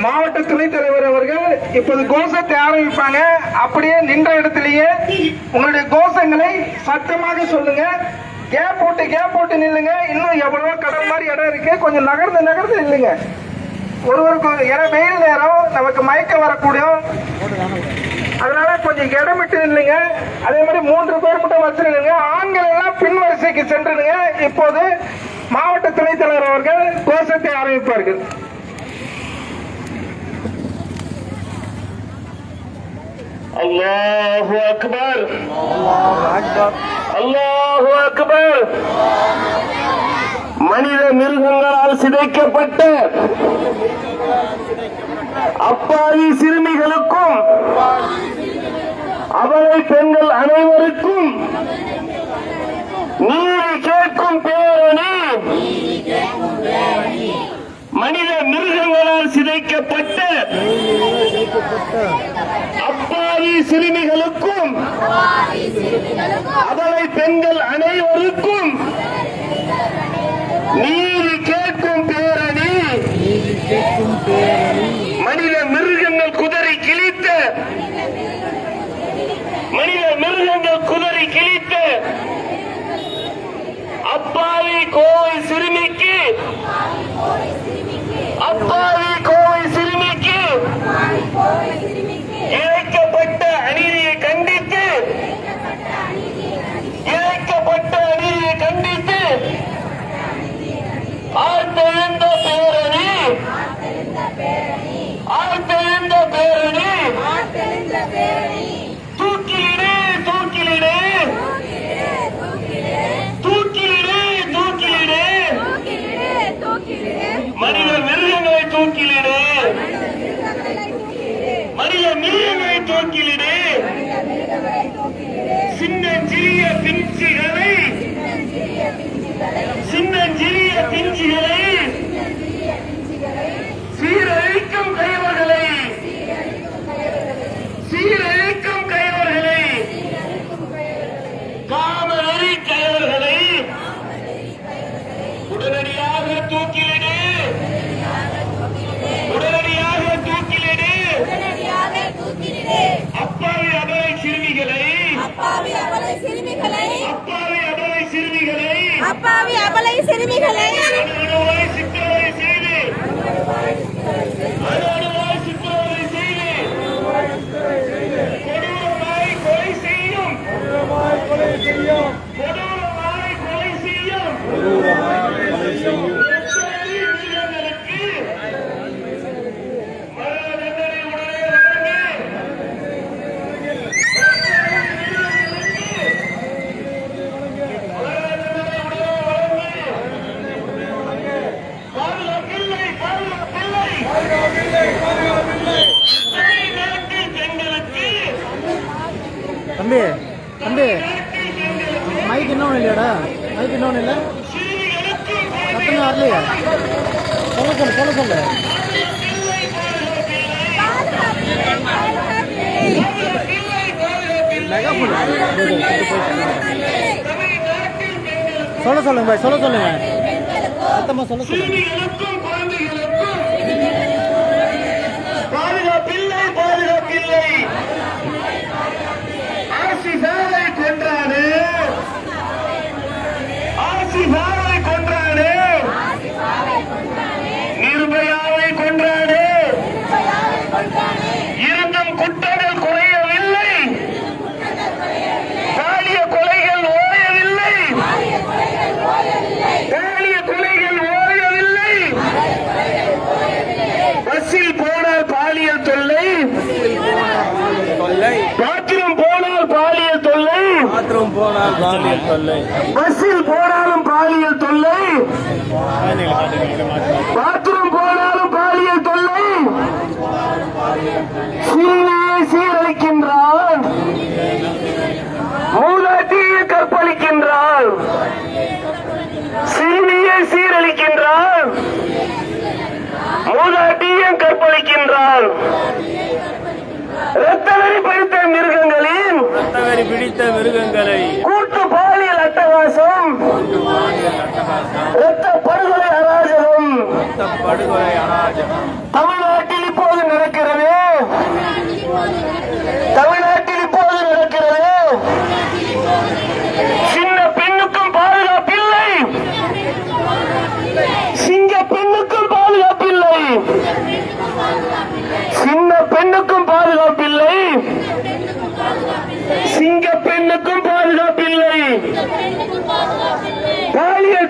மாவட்ட துணைத் தலைவர் அவர்கள் இப்போது கோஷத்தை ஆரம்பிப்பாங்க. அப்படியே நின்ற இடத்திலேயே உங்களுடைய கோஷங்களை சத்தமாக சொல்லுங்க. கேப் போட்டு நில்லுங்க. இன்னும் எவ்வளவோ கடல் மாதிரி இடம் இருக்கு, கொஞ்சம் நகர்ந்து நில்லுங்க. ஒருவருக்கு ஏன்னா வெயில் நேரம் நமக்கு மயக்கம் வரக்கூடும், அதனால கொஞ்சம் இடம் விட்டு நில்லுங்க. அதே மாதிரி 3 பேர் மட்டும் வச்சிருங்க. ஆண்கள் எல்லாம் பின் வரிசைக்கு சென்றுங்க. இப்போது மாவட்ட துணைத் தலைவர் அவர்கள் கோஷத்தை ஆரம்பிப்பார்கள். அல்லாஹு அக்பர், அல்லாஹு அக்பர். மனித மிருகங்களால் சிதைக்கப்பட்ட அப்பாவி சிறுமிகளுக்கும் அவளை பெண்கள் அனைவருக்கும் நீதி கேட்கும் பேரணி. மனித மிருகங்களால் சிதைக்கப்பட்ட அப்பாவி சிறுமிகளுக்கும் அவளை பெண்கள் அனைவருக்கும் நீதி கேட்கும் பேரணி. மனித மிருகங்கள் குதறி கிழித்த அப்பாவி கோவை சிறுமிக்கு இழைக்கப்பட்ட அநீதியை கண்டித்து ஆழ்த்தெழுந்த பேரணி. தூக்கிலிடு மனித மிருகங்களை தூக்கிலிடு. சின்னஞ்சிறிய பிஞ்சுகளை சீரழிக்கும் கைவர்களை காமவெறி கைவர்களை உடனடியாக தூக்கிலிடு. அப்பாவி அபலை சிறுமிகளை சித்திரவதை செய்து கொடூரமாய் கொலை செய்யும் தம்பி மைக் இன்னொன்று இல்லையாடா? மைக் இன்னொன்று இல்லை, சத்தமே வரலையா? சொல்லு சொல்லுங்க பாய், சொல்லுங்க சத்தமா சொல்லுங்க. பாதுகாப்பில்லை. ஆசிஃபாவை கொன்றானே, நிர்பயாவை கொன்றானே. இருந்தும் குற்றங்கள் குறையவில்லை, பாலிய கொலைகள் ஓயவில்லை. பஸ்ஸில் போனால் பாலியல் தொல்லை, பாத்ரூம் போனால் பாலியல் தொல்லை, பஸ்ஸில் போனாலும் பாலியல் தொல்லை, பாத்ரூம் போனாலும் பாலியல் தொல்லை. சீரழிக்கின்றான், மூதாட்டியை கற்பழிக்கின்றான், சிறுமியை சீரழிக்கின்றான், மூதாட்டியை கற்பழிக்கின்றான். இரத்தவெறி பிடித்த மிருகங்களை கூட்டு பாலியல் அட்டகாசம், இரத்த படுகொலை அராஜகம் தமிழ்நாட்டில்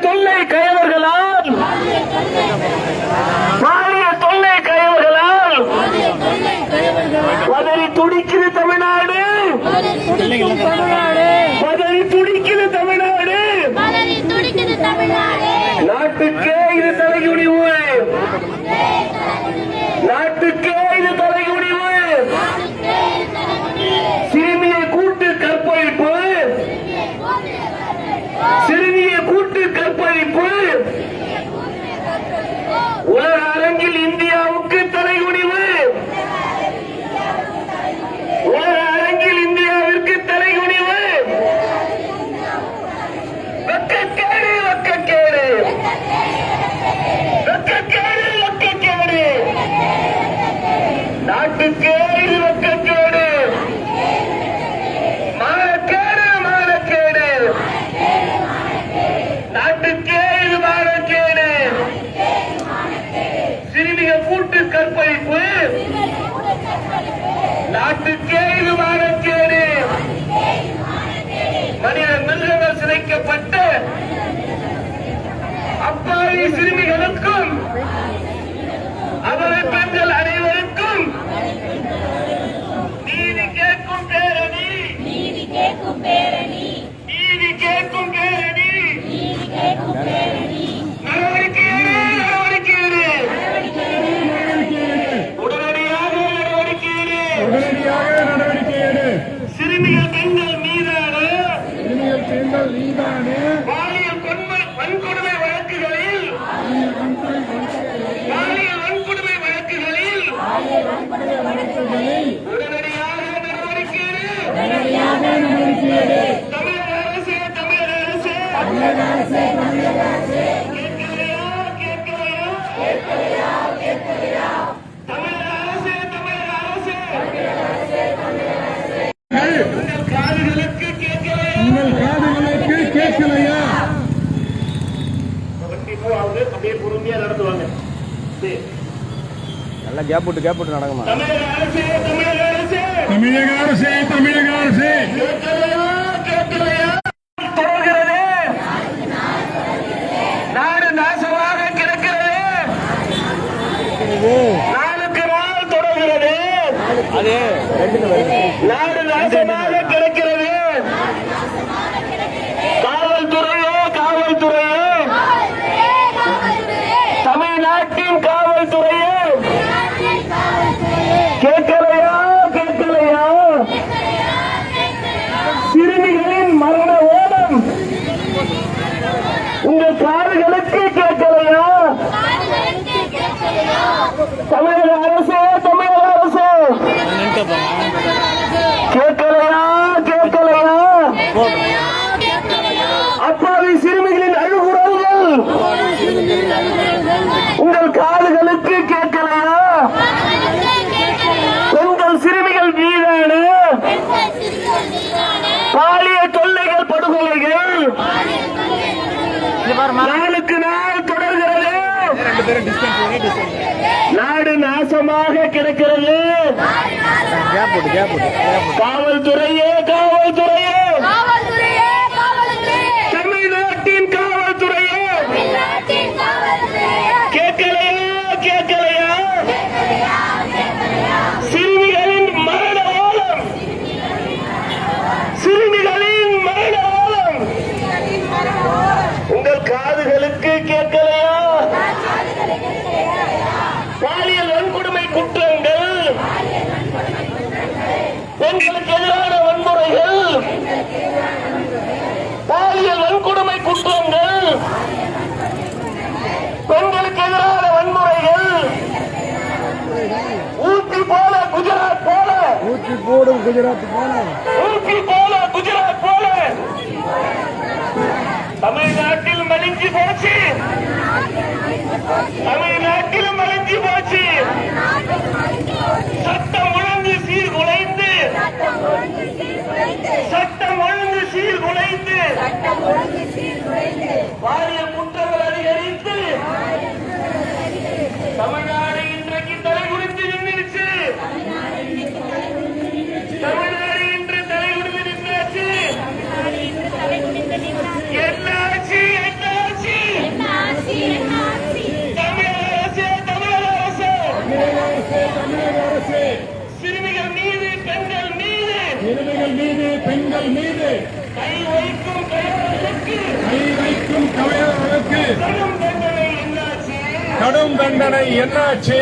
தொல்லை கயவர்களால் பாலியல் தொல்லை கயவர்களால் பதறி துடிக்குது தமிழ்நாடு, பதறி துடிக்குது தமிழ்நாடு, நாட்டுக்கே இது தலைகுனிவு, நாட்டுக்கே இது தலைகுனிவு. சிறுமியை கூட்டு கற்பழிப்பு, சிறுமியை கூட்டு கற்பழிப்பு உலக அரங்கில் இந்தியாவுக்கு தலைகுனிவு, உலக அரங்கில் இந்தியாவிற்கு தலைகுனிவு. வெட்கக்கேடு, வெட்கக்கேடு, வெட்கக்கேடு, வெட்கக்கேடு, நாட்டுக்கே இது வெட்கக்கேடு, மானக்கேடு, மானக்கேடு, நாட்டுக்கே இது மானக்கேடு. சிறுமிக கூட்டு கற்பழிப்பு நாட்டுக்கே இது மானக்கேடு. மனித மிருகங்கள் சிதைக்கப்பட்ட அப்பாவி சிறுமிகளுக்கும் அவரை பெண்கள் அனைவருக்கும் நீதி கேட்கும் பேரணி, நீதி கேட்கும் பேரணி, நீதி கேட்கும் பேரணி, நீதி கேட்கும் பேரணி. நடவடிக்கையேடு, நடவடிக்கையேடு, உடனடியாக நடவடிக்கையேடு, உடனடியாக நடவடிக்கையேடு. சிறுமிகள் பெண்கள் மீதான பாலியல் வன்கொடுமை வழக்குகளில், பாலியல் வன்கொடுமை வழக்குகளில் உடனடியாக நடவடிக்கையேடு, தமிழக அரசு, தமிழக அரசு, கேட்கலையா, கேட்கலையா, தமிழக அரசு, தமிழக அரசு, உங்கள் காதுகளுக்கு கேட்கலையா? அப்படியே பொறுமையா நடத்துவாங்க. நல்லா கேப் விட்டு நடக்குமா? தமிழக அரசு, தமிழக அரசு, தமிழக அரசே, தமிழக அரசே, கேட்கலையா, கேட்கலையா? தொடர்கிறது, நாடு நாசமாக கிடக்கிறது, நாளுக்கு நாள் தொடர்கிறது, நாடு நாசமாக கிடக்கிறது. காவல்துறையோ, காவல்துறையோ, தமிழ்நாட்டின் காவல்துறையோ கேட்கலையா, கேட்கலையா? சிறுமிகளின் மரண ஓலம் உங்கள் காதுகளுக்கு கேட்கலையா? தமிழக அரசு, தமிழக அரசு, கேட்கலையா, கேட்கலையா? அப்பாவி சிறுமிகளின் அழுகுரல்கள் உங்கள் காதுகளுக்கு கேட்கலையா? பெண்கள் சிறுமிகள் மீதான பாலியல் தொல்லைகள், படுகொலைகள் நாளுக்கு நாள் தொடர்கிறது, நாடு நாசமாக கிடக்கிறது. காவல்துறையே, காவல்துறையே, தமிழ்நாட்டின் காவல்துறையே கேட்கலையா, கேட்கலையா? சிறுமிகளின் மரண ஓலம், சிறுமிகளின் மரண ஓலம் உங்கள் காதுகளுக்கு கேட்கலையா? பாலியல் வன்கொடுமை குற்றங்கள், பெண்களுக்கு எதிரான வன்முறைகள், பாலியல் வன்கொடுமை குற்றங்கள், பெண்களுக்கு எதிரான வன்முறைகள் ஊட்டி போல, குஜராத் போல, ஊற்றி போடும் குஜராத் போல, ஊட்டி போல, குஜராத் போல தமிழ்நாட்டில் மலிஞ்சு போச்சு, தமிழ்நாட்டில் மலிஞ்சு போச்சு. சட்டம் ஒழுங்கு சீர்குலைந்து, சட்டம் ஒழுங்கு சீர்குலைந்து, பாலியல் குற்றங்கள் அதிகரித்து தமிழ்நாடு இன்றைக்கு தலைகுனிந்து நின்றுச்சு, தமிழ்நாடு இன்று தலைகுனிந்து நின்றாச்சு. என்னாச்சு, என்னாச்சு? சிறுமிகள் மீது பெண்கள் மீது கை வைக்கும் கவையர்களுக்கு கடும் தண்டனை என்னாச்சு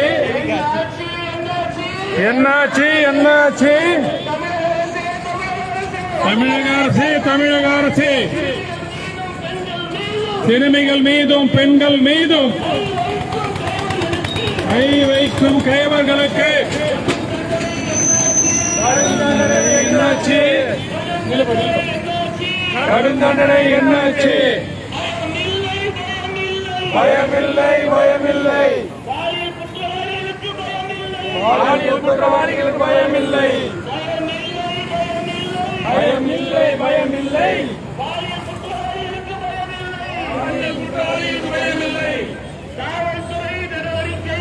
என்னாச்சு என்னாச்சு தமிழக அரசு சிறுமிகள் மீதும் பெண்கள் மீதும் கை வைக்கும் கைவர்களுக்கு என்னாச்சு கடும் தண்டனை என்னாச்சு பயமில்லை பயமில்லை பாலியல் குற்றவாளிகளுக்கு பயமில்லை பயமில்லை பயமில்லை பாலியல் குற்றவாளிகளுக்கு பயமில்லை காவல்துறை நடவடிக்கை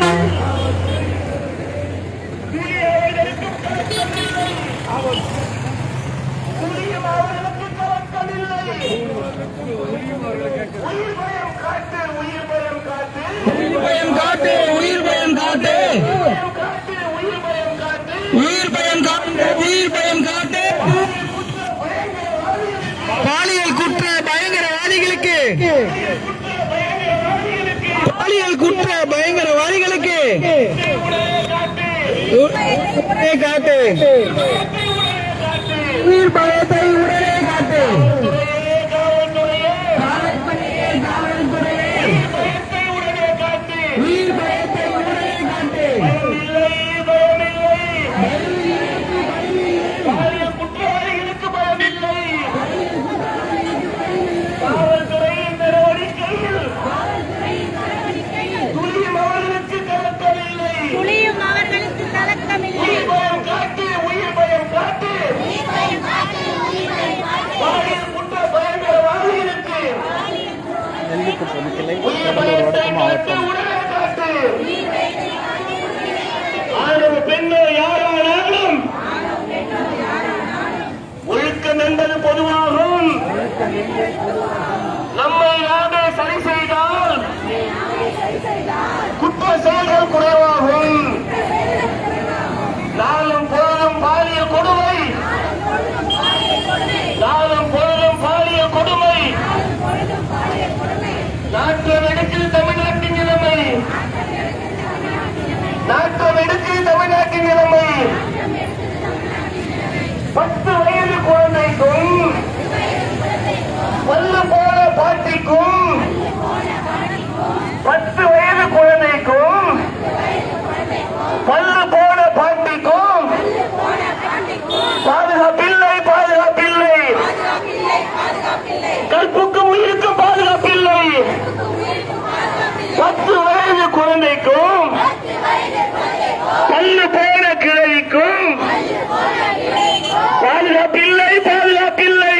உயிர் பயம் காட்டு பாலியல் குற்ற பயங்கரவாதிகளுக்கு பாலியல் குற்ற பயங்கரவாதிகளுக்கு காட்டு உயிர் பயத்தை உடனே காட்டு உயிர் பயத்தை உடனே காட்டு பாலியல் குற்றவாளிகளுக்கு பயமில்லை காவல்துறையின் நடவடிக்கையில் துளியும் அவர்களுக்கு கலக்கமில்லை உயிர் பயம் காட்டு பாலியல் குற்ற பயங்கரவாதிகளுக்கு உயிர் பயத்தை காட்டு உடனே காட்டு ஆணவ பெண்ணோ யாரானாலும் ஒழுக்கம் என்பது பொதுவாகும் நம்மை நாமே சரி செய்தால் குற்ற செயல்கள் குறைவாகும் நாளும் பொழுதும் பாலியல் கொடுமை நாளும் பொழுதும் பாலியல் கொடுமை நாட்டம் எடுக்கிற தமிழ்நாட்டின் நிலைமை நாட்டம் எடுக்கிற தமிழ்நாட்டின் நிலைமை 10 வயது குழந்தைக்கும் பல்லு போல பாட்டிக்கும் 10 வயது குழந்தைக்கும் பல்லு போல பாட்டிக்கும் பாதுகாப்பில்லை பாதுகாப்பில்லை கற்புக்கும் உயிருக்கும் பாதுகாப்பில்லை 10 வயது குழந்தைக்கும் பல்லு போன கிழவிக்கும் பாதுகாப்பில்லை பாதுகாப்பில்லை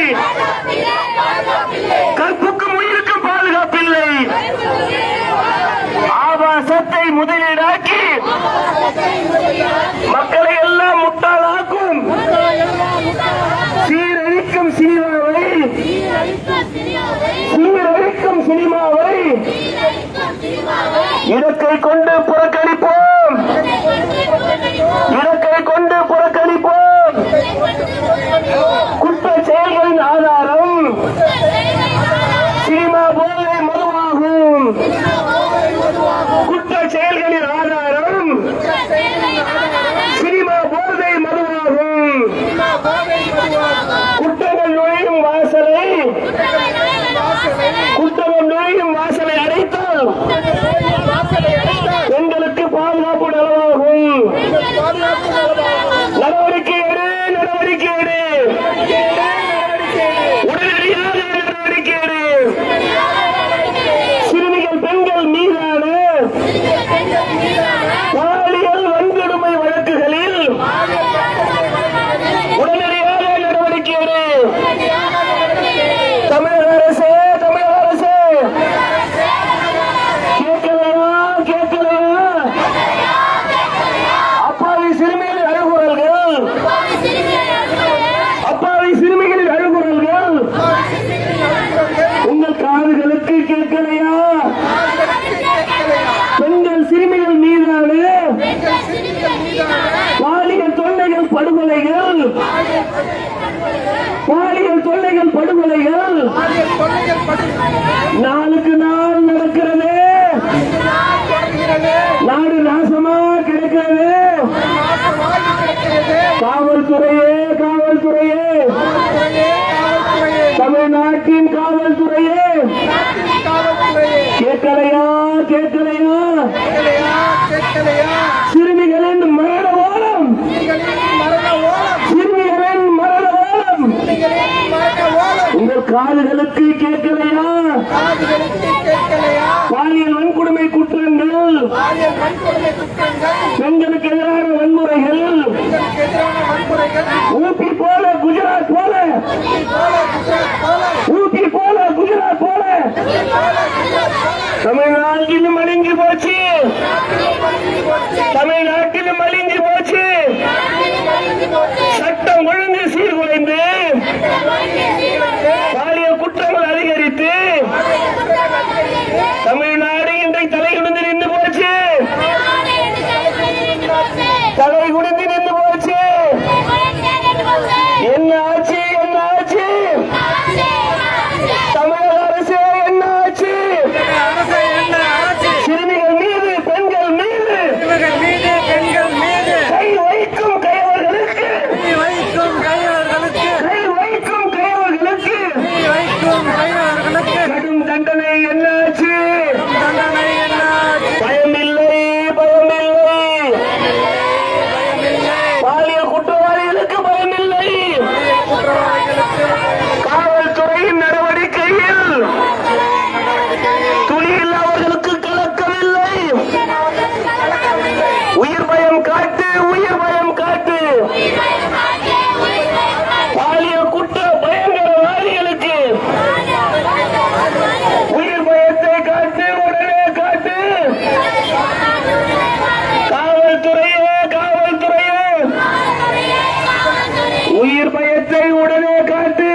கற்புக்கும் உயிருக்கும் பாதுகாப்பில்லை ஆபாசத்தை முதலீடாக்கி மக்களை எல்லாம் முட்டாளாக்கும் சீரழிக்கும் சினிமாவை இடக்கை கொண்டு புறக்கணிப்போம் குற்ற செயல்களின் ஆதாரம் சினிமா போதை மதுவாகும் குற்ற செயல்களின் ஆதாரம் சினிமா போதை மதுவாகும் குற்றங்கள் நுழையும் வாசலை அடைத்தால் எங்களுக்கு பாதுகாப்பு நலவாகும் நடவடிக்கை எடு உடனடியாக நடவடிக்கை எடு சிறுமிகள் பெண்கள் மீதான பாலியல் தொல்லைகள் நாளுக்கு நாள் நடக்கிறது. தொடர்கிறது. நாடு நாசமா கிடைக்கிறது. நாசமாகி கிடக்கிறது. காவல்துறையே காவல்துறையே காவல்துறையே, காவல்துறையே, தமிழ்நாட்டின் காவல்துறையே நாட்டின் காவல்துறையே, கேட்கலையா கேட்கலையா? கேட்கலையா, கேட்கலையா? சிறுமிகளின் மரண ஓலம், நீங்களின் மரண ஓலம், சிறுமிகளின் மரண ஓலம் நீங்களின் மரண ஓலம் உங்கள் காதுகளுக்கு கேட்கலையா? காதுகளுக்கு கேட்கலையா? பாலியல் வன்கொடுமை குற்றங்கள், பாலியல் வன்கொடுமை குற்றங்கள், பெண்களுக்கு எதிரான வன்முறைகள் பெண்களுக்கு எதிரான வன்முறைகள் ஊபி போல குஜராத் போல, குஜராத் போல, ஊபி போல குஜராத் போல தமிழ்நாட்டிலும் அழிஞ்சு போச்சு. தமிழ்நாட்டிலும் அழிஞ்சு போச்சு. சட்டம் ஒழுங்கு சீர்குலைந்து பாலியல் குற்றங்கள் அதிகரித்து தமிழ்நாடு இன்றைக்கு தலை குனிந்து நின்று போச்சு. தலை குனிந்து நின்று போச்சு. என்ன ஆச்சு என்ன ஆச்சு? தமிழக அரசு என்ன ஆச்சு? சிறுமிகள் மீது பெண்கள் மீது கை வைக்கும் கையவர்களுக்கு கை வைக்கும் கையவர்களுக்கு கடும் தண்டனை என்னாச்சு? பயமில்லை பயமில்லை. பாலியல் குற்றவாளிகளுக்கு பயமில்லை. காவல்துறையின் நடவடிக்கையில் துணியில் அவர்களுக்கு கலக்கமில்லை. உயிர் பயம் காட்டு உயிர் பயம் காட்டு. பாலியல் குற்ற பயங்கரவாதிகளுக்கு உயிர் பயத்தை காட்டு உடனே காட்டு. காவல்துறையே காவல்துறையே உயிர் பயத்தை உடனே காட்டு.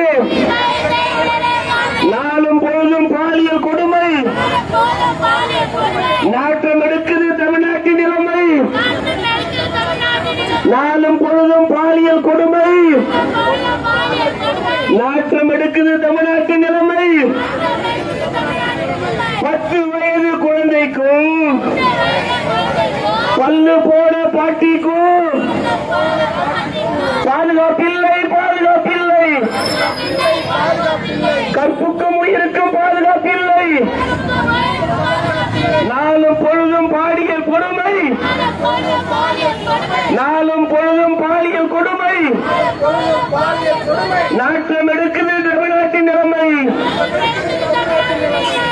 நாளும் பொழுதும் பாலியல் கொடுமை நாட்டம் எடுக்குது தமிழ்நாட்டின் நிலைமை. நாளும் பொழுதும் பாலியல் கொடுமை நாட்டம் எடுக்குது தமிழ்நாட்டின் நிலைமை. 10 வயது குழந்தைக்கும் பல்லு போன பாட்டிக்கும் பாதுகாப்பில்லை பாதுகாப்பில்லை. கற்புக்கும் உயிருக்கும் பாதுகாப்பில்லை. நாளும் பொழுதும் பாலியல் கொடுமை நாளும் பொழுதும் பாலியல் கொடுமை நாட்டம் எடுக்குது தமிழ்நாட்டின் நிலைமை.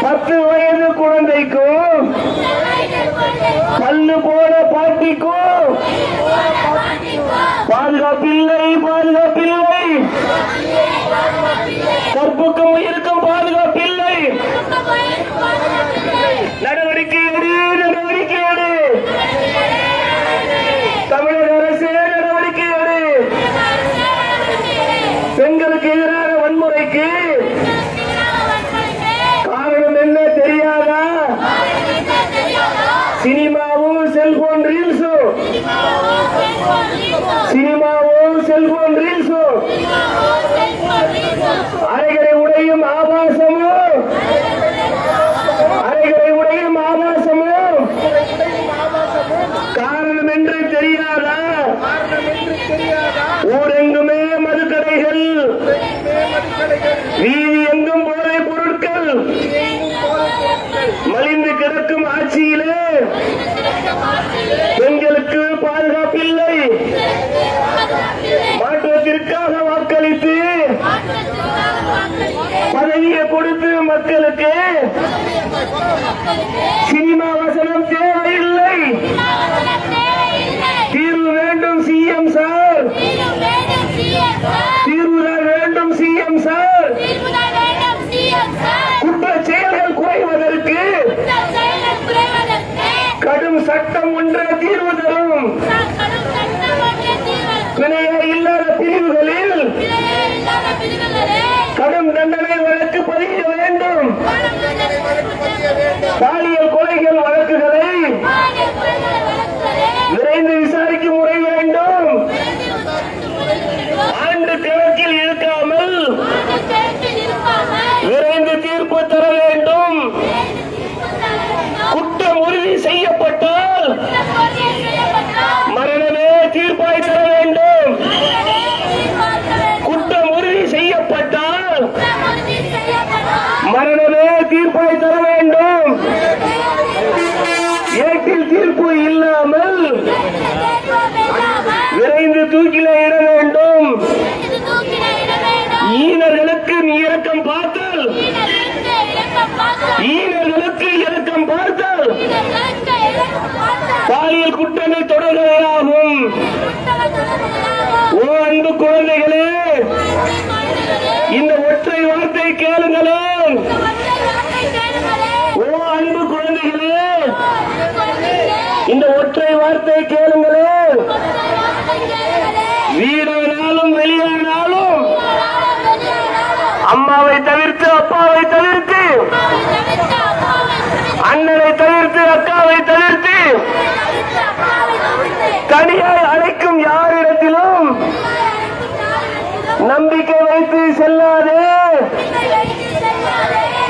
10 வயது குழந்தைக்கும் பல்லு போன பாட்டிக்கும் பாதுகாப்பில்லை பாதுகாப்பில்லை. கற்புக்கும் உயிருக்கும் பாதுகாப்பில்லை. நடவடிக்கை எடு நடவடிக்கை எடு. தமிழக அரசு நடவடிக்கை எடு. பெண்களுக்கு எதிரான வன்முறைக்கு காரணம் என்ன தெரியாதா? சினிமாவும் செல்போன் ரீல்ஸும் சினிமாவும் செல்போன் ரீல்ஸும் அரைகளை உடையும் ஆபாசமும் அரைகளை உடையும் ஆபாசமும் காரணம் என்று தெரியாதா? ஊரெங்குமே மதுக்கடைகள், வீதி எங்கும் போதைப் பொருட்கள் மலிந்து கிடக்கும் ஆட்சியிலே பெண்களுக்கு பாதுகாப்பில்லை. மாற்றத்திற்காக வாக்களித்து பதவியை கொடுத்து மக்களுக்கு சினிமா வசனம் தேவையில்லை. தீர்வு வேண்டும் சிஎம் சார். தீர்வுதான் வேண்டும் சிஎம் சார். குற்றச் செயல்கள் குறைவதற்கு கடும் சட்டம் ஒன்றை தீர்வு தரும். பிணைய இல்லாத பிரிவுகளில் கடும் தண்டனை வழக்கு பதிய வேண்டும். பாலியல் கொலைகள் வழக்குகளை விரைந்து விசாரிக்கும் முறை வேண்டும். ஆண்டு கணக்கில் இருக்காமல் வார்த்தை கேளுங்களேன். ஓ அன்பு குழந்தைகளே, இந்த ஒற்றை வார்த்தை கேளுங்களேன். வீடானாலும் வெளியானாலும் அம்மாவை தவிர்த்து அப்பாவை தவிர்த்து அண்ணனை தவிர்த்து அக்காவை தவிர்த்து தனியாய் அழைக்கும் யாரிடத்திலும் நம்பிக்கை வைத்து செல்லாதே,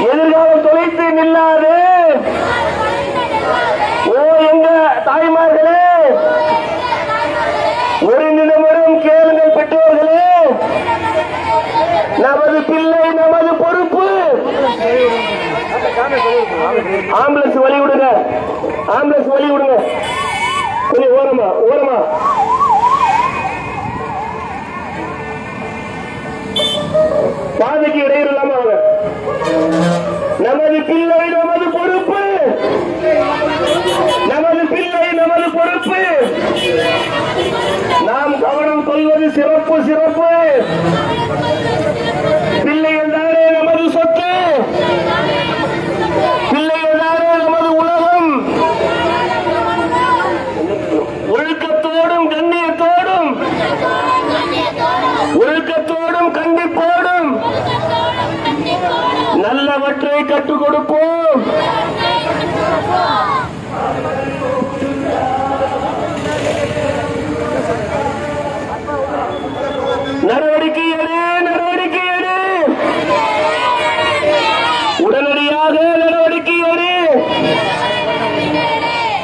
எதிர்காலம் தொலைத்து நில்லாதே. ஓ எங்க தாய்மார்களே, ஒரு நிமிடம் கேளுங்கள் பெற்றோர்களே. நமது பிள்ளை நமது பொறுப்பு. ஆம்புலன்ஸ் வழி விடுங்க, ஆம்புலன்ஸ் வழி விடுங்க. கொஞ்சம் ஓரமா ஓரமா. பாதைக்கு இடையூறு இல்லாம அவங்க. நமது பிள்ளை நமது பொறுப்பு, நமது பிள்ளை நமது பொறுப்பு. நாம் கவனம் கொள்வது சிறப்பு சிறப்பு. பிள்ளைகள் தானே நமது சொத்து, பிள்ளைகள் தானே நமது உலகம். ஒழுக்கத்தோடும் கண்ணியத்தோடும், ஒழுக்கத்தோடும் கண்டிப்போடும் நல்லவற்றை கற்றுக் கொடுப்போம். நடவடிக்கை எடு, நடவடிக்கை எடு, உடனடியாக நடவடிக்கை எடு.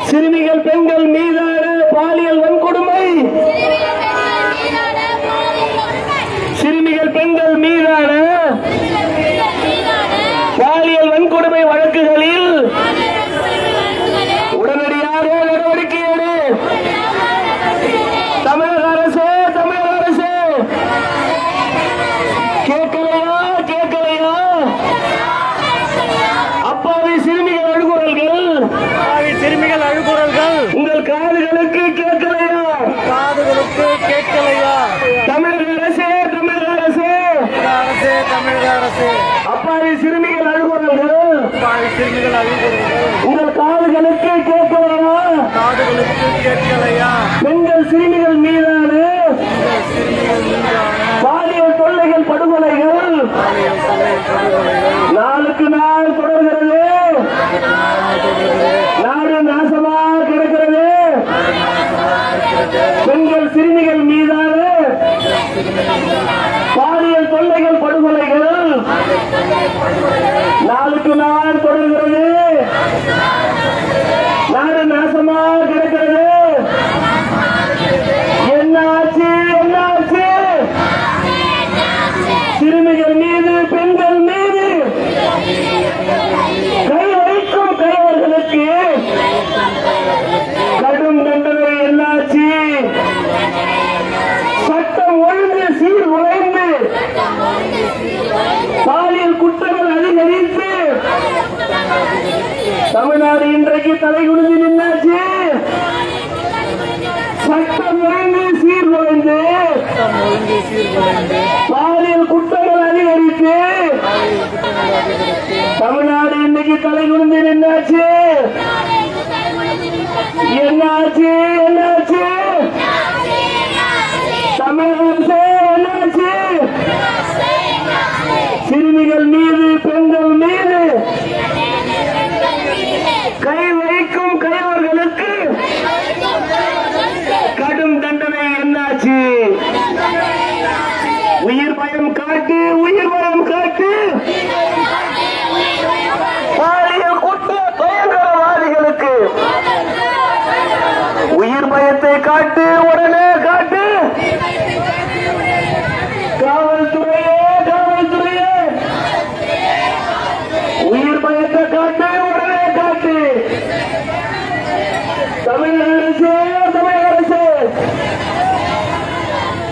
சிறுமிகள் பெண்கள் மீதான பாலியல் வன்கொடுமை, சிறுமிகள் பெண்கள் மீதான பாலியல் வன்கொடுமை வழக்குகளில் உடனடியாக நடவடிக்கை எடு. தமிழக அரசு, தமிழக அரசு கேட்கலையா, கேட்கலையா? அப்பாவி சிறுமிகள் அழுகுறல்கள், சிறுமிகள் அழுகுறல்கள் உங்கள் காதுகளுக்கு கேட்கலையா? காதுகளுக்கு கேட்கலையா? தமிழக அரசு, தமிழக அரசு, அரசு, தமிழக அரசு, அப்பாவி சிறுமிகள் அழுகுறல்கள், சிறுமிகள் அழுகுறல்கள் உங்கள் காதுகளுக்கு கேட்கலையா? காதுகளுக்கு கேட்கலையா? பெண்கள் சிறுமிகள் மீதான பாலியல் தொல்லைகள் படுகொலைகள் நாளுக்கு நாள் தொடர்கிறது. நாடு நாசமாக கிடக்கிறது. பெண்கள் சிறுமிகள் மீதான பாலியல் தொல்லைகள் படுகொலைகள் நாளுக்கு நாள் தொடர்கிறது. நாடு நாசமாக கிடக்கிறது. என்னாச்சு, என்னாச்சு? சிறுமிகள் மீது, பெண்கள் மீது கை வைக்கும் கைவர்களுக்கு கடும் தண்டனை என்னாச்சு? சட்டம் ஒழுங்கு சீர்குலைந்து பாலியல் குற்றங்கள் அதிகரித்து தமிழ்நாடு இன்றைக்கு தலைகுனிந்து நின்னாச்சு. சட்டம் ஒழுங்கு சீர்குலைந்து பாலியல் குற்றங்கள் அதிகரித்து தமிழ்நாடு இன்னைக்கு தலைகுனிந்து நின்னாச்சு. என்னாச்சு, என்னாச்சு? தமிழக என்னாச்சு? சிறுமிகள் மீது, பெண்கள் மீது கை வைக்கும் கைவர்களுக்கு கடும் தண்டனை என்னாச்சு? உயிர் பயம் காட்டு, உயிர் பயம் காட்டு. பாலியல் குற்ற பயங்கரவாதிகளுக்கு உயிர் பயத்தை காட்டு, உடனே காட்டு. காவல்துறையே, காவல்துறையே உயிர் பயத்தை காட்டு, உடனே காட்டு. தமிழக அரசு, தமிழக அரசு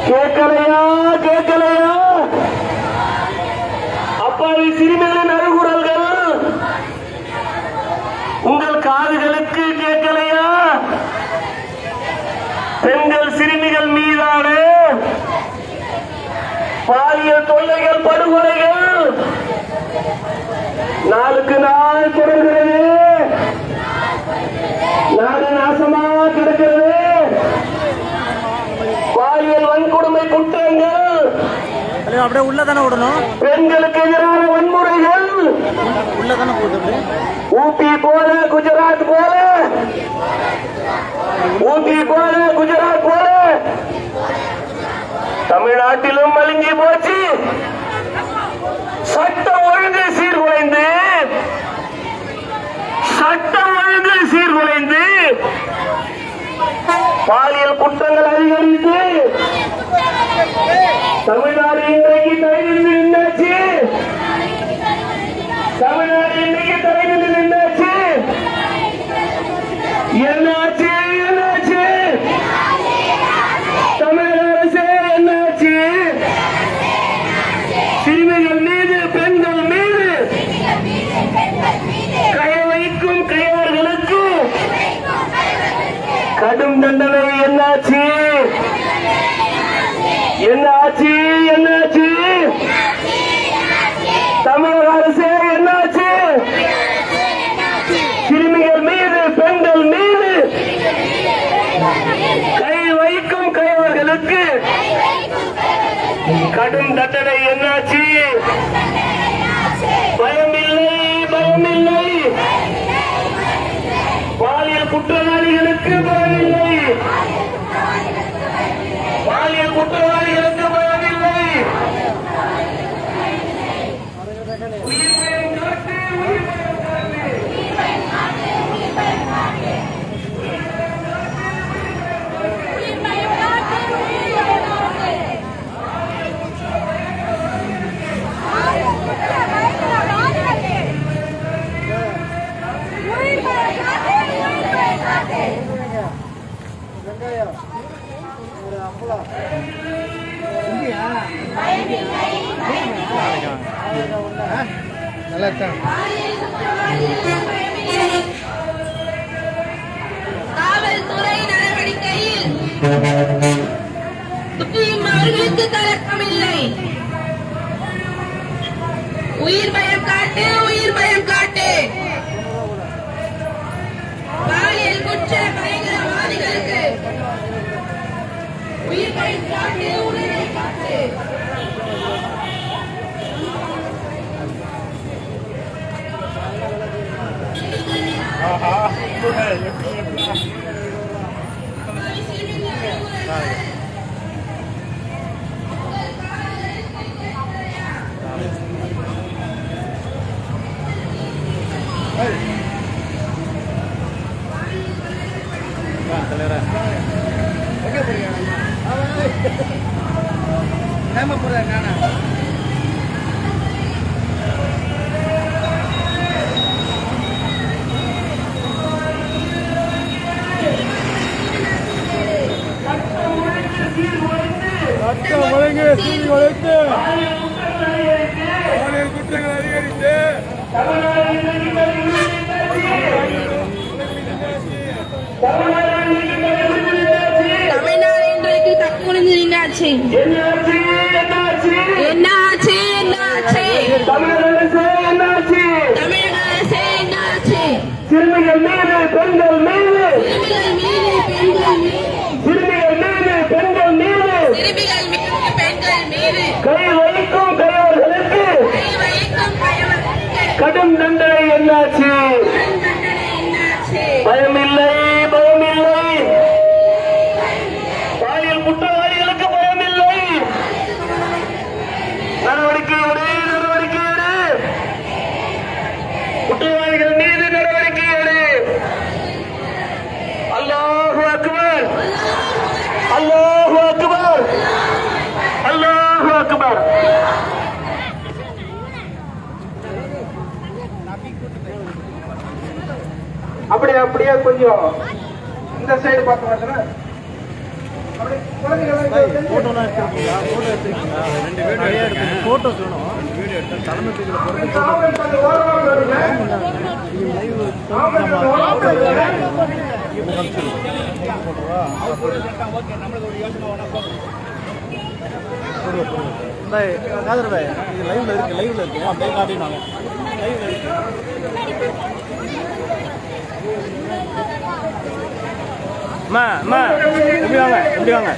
கேட்கலையா, கேட்கலையா? அப்பாவி சிறுமிகளின் அழுகுறல்கள் உங்கள் காதுகளுக்கு கேட்கலையா? பெண்கள் சிறுமிகள் மீதான பாலியல் தொல்லைகள் படுகொலைகள் நாளுக்கு நாள் தொடர்கிறது. நாடு நாசமா கிடக்கிறது. பாலியல் வன்கொடுமை குற்றங்கள், அப்படியே உள்ளதானே விடணும், பெண்களுக்கு எதிரான வன்முறைகள் உள்ளதானே போகுது. ஊபி போல குஜராத் போல, ஊபி போல குஜராத் போல தமிழ்நாட்டிலும் மழுங்கி போச்சு. சட்டம் ஒழுங்கு சீர்குலைந்து, சட்டம் ஒழுங்கு சீர்குலைந்து பாலியல் குற்றங்கள் அதிகரித்து தமிழ்நாடு இன்றைக்கு தலைநின்று நின்றாச்சு. தமிழ்நாடு இன்றைக்கு தலைநின்று நின்றாச்சு. என்னாச்சு என்னாச்சு தமிழக அரசு என்னாச்சு? சிறுமிகள் மீது, பெண்கள் மீது கை வைக்கும் கையவர்களுக்கு கடும் தண்டனை என்னாச்சு? என்னாச்சு என்னாச்சு தமிழக அரசு என்னாச்சு? சிறுமிகள் மீது, பெண்கள் மீது கை வைக்கும் கையவர்களுக்கு கடும் தண்டனை என்னாச்சு? பயமில்லை, பயமில்லை. பாலியல் குற்றவாளிகளுக்கு பயமில்லை. பாலியல் குற்றவாளிகளுக்கு பயமில்லை. உயிர் பயம் காட்டு, உயிர் பயம் காட்டு. நல்லா இருக்கான். காவல்துறை நடவடிக்கையில் அவர்களுக்கு தயக்கமில்லை. உயிர் பயம் காட்டு, உயிர் பயம் காட்டு. பாலியல் குற்ற பயங்கரவாதிகளுக்கு உயிர் பயம் காட்டு, உயிரை காட்டு. தமிழ்நாடு இன்றைக்கு தக்குனிந்து நின்றாச்சு. என்னாச்சு என்னாச்சு என்னாச்சு என்னாச்சு தமிழக அரசு என்னாச்சு? தமிழக அரசே என்னாச்சு? சிறுமிகள் மீது, பெண்கள் மீது, சிறுமிகள் மீது, பெண்கள் மீது, சிறுமிகள் மீது, பெண்கள் மீது சிறுமிகள் மீது, பெண்கள் மீது கை வைக்கும் கையவர்களுக்கு கை வைக்கும் பயவர்களுக்கு கடும் தண்டனை என்னாச்சு? தண்டனை என்னாச்சு? பயமில்லை, பயமில்லை. பாலியல் குற்றவாளிகளுக்கு பயமில்லை. நடவடிக்கை எடு, நடவடிக்கை எடு. குற்றவாளிகள் மீது நடவடிக்கை எடு. அல்லாஹு அக்பர், அல்லாஹு அக்பர், அல்லாஹு அக்பர். அப்படியே அப்படியே கொஞ்சம் இந்த சைடு பார்த்து வந்துடுங்க. அப்படியே குழந்தைகள் போட்டோலாம் எடுத்துருக்கீங்களா? போட்டோ எடுத்துருக்கீங்களா? 2 வீடியோ எடுத்து போட்டோஸ் வேணும். 2 வீடியோ எடுத்து தலைமை பேஜில் போட்டு ஆம்புலன்ஸ் அந்த ஓரமா வருங்க. ஆம்புலன்ஸ் அந்த ஓரமா வருங்க. போட்டோவா? பாய் காதர் பாய் இது லைவ்ல இருக்கு அப்படியே காட்டினாங்க லைவ்ல இருக்கு அம்மா இப்படி வாங்க இப்படி வந்து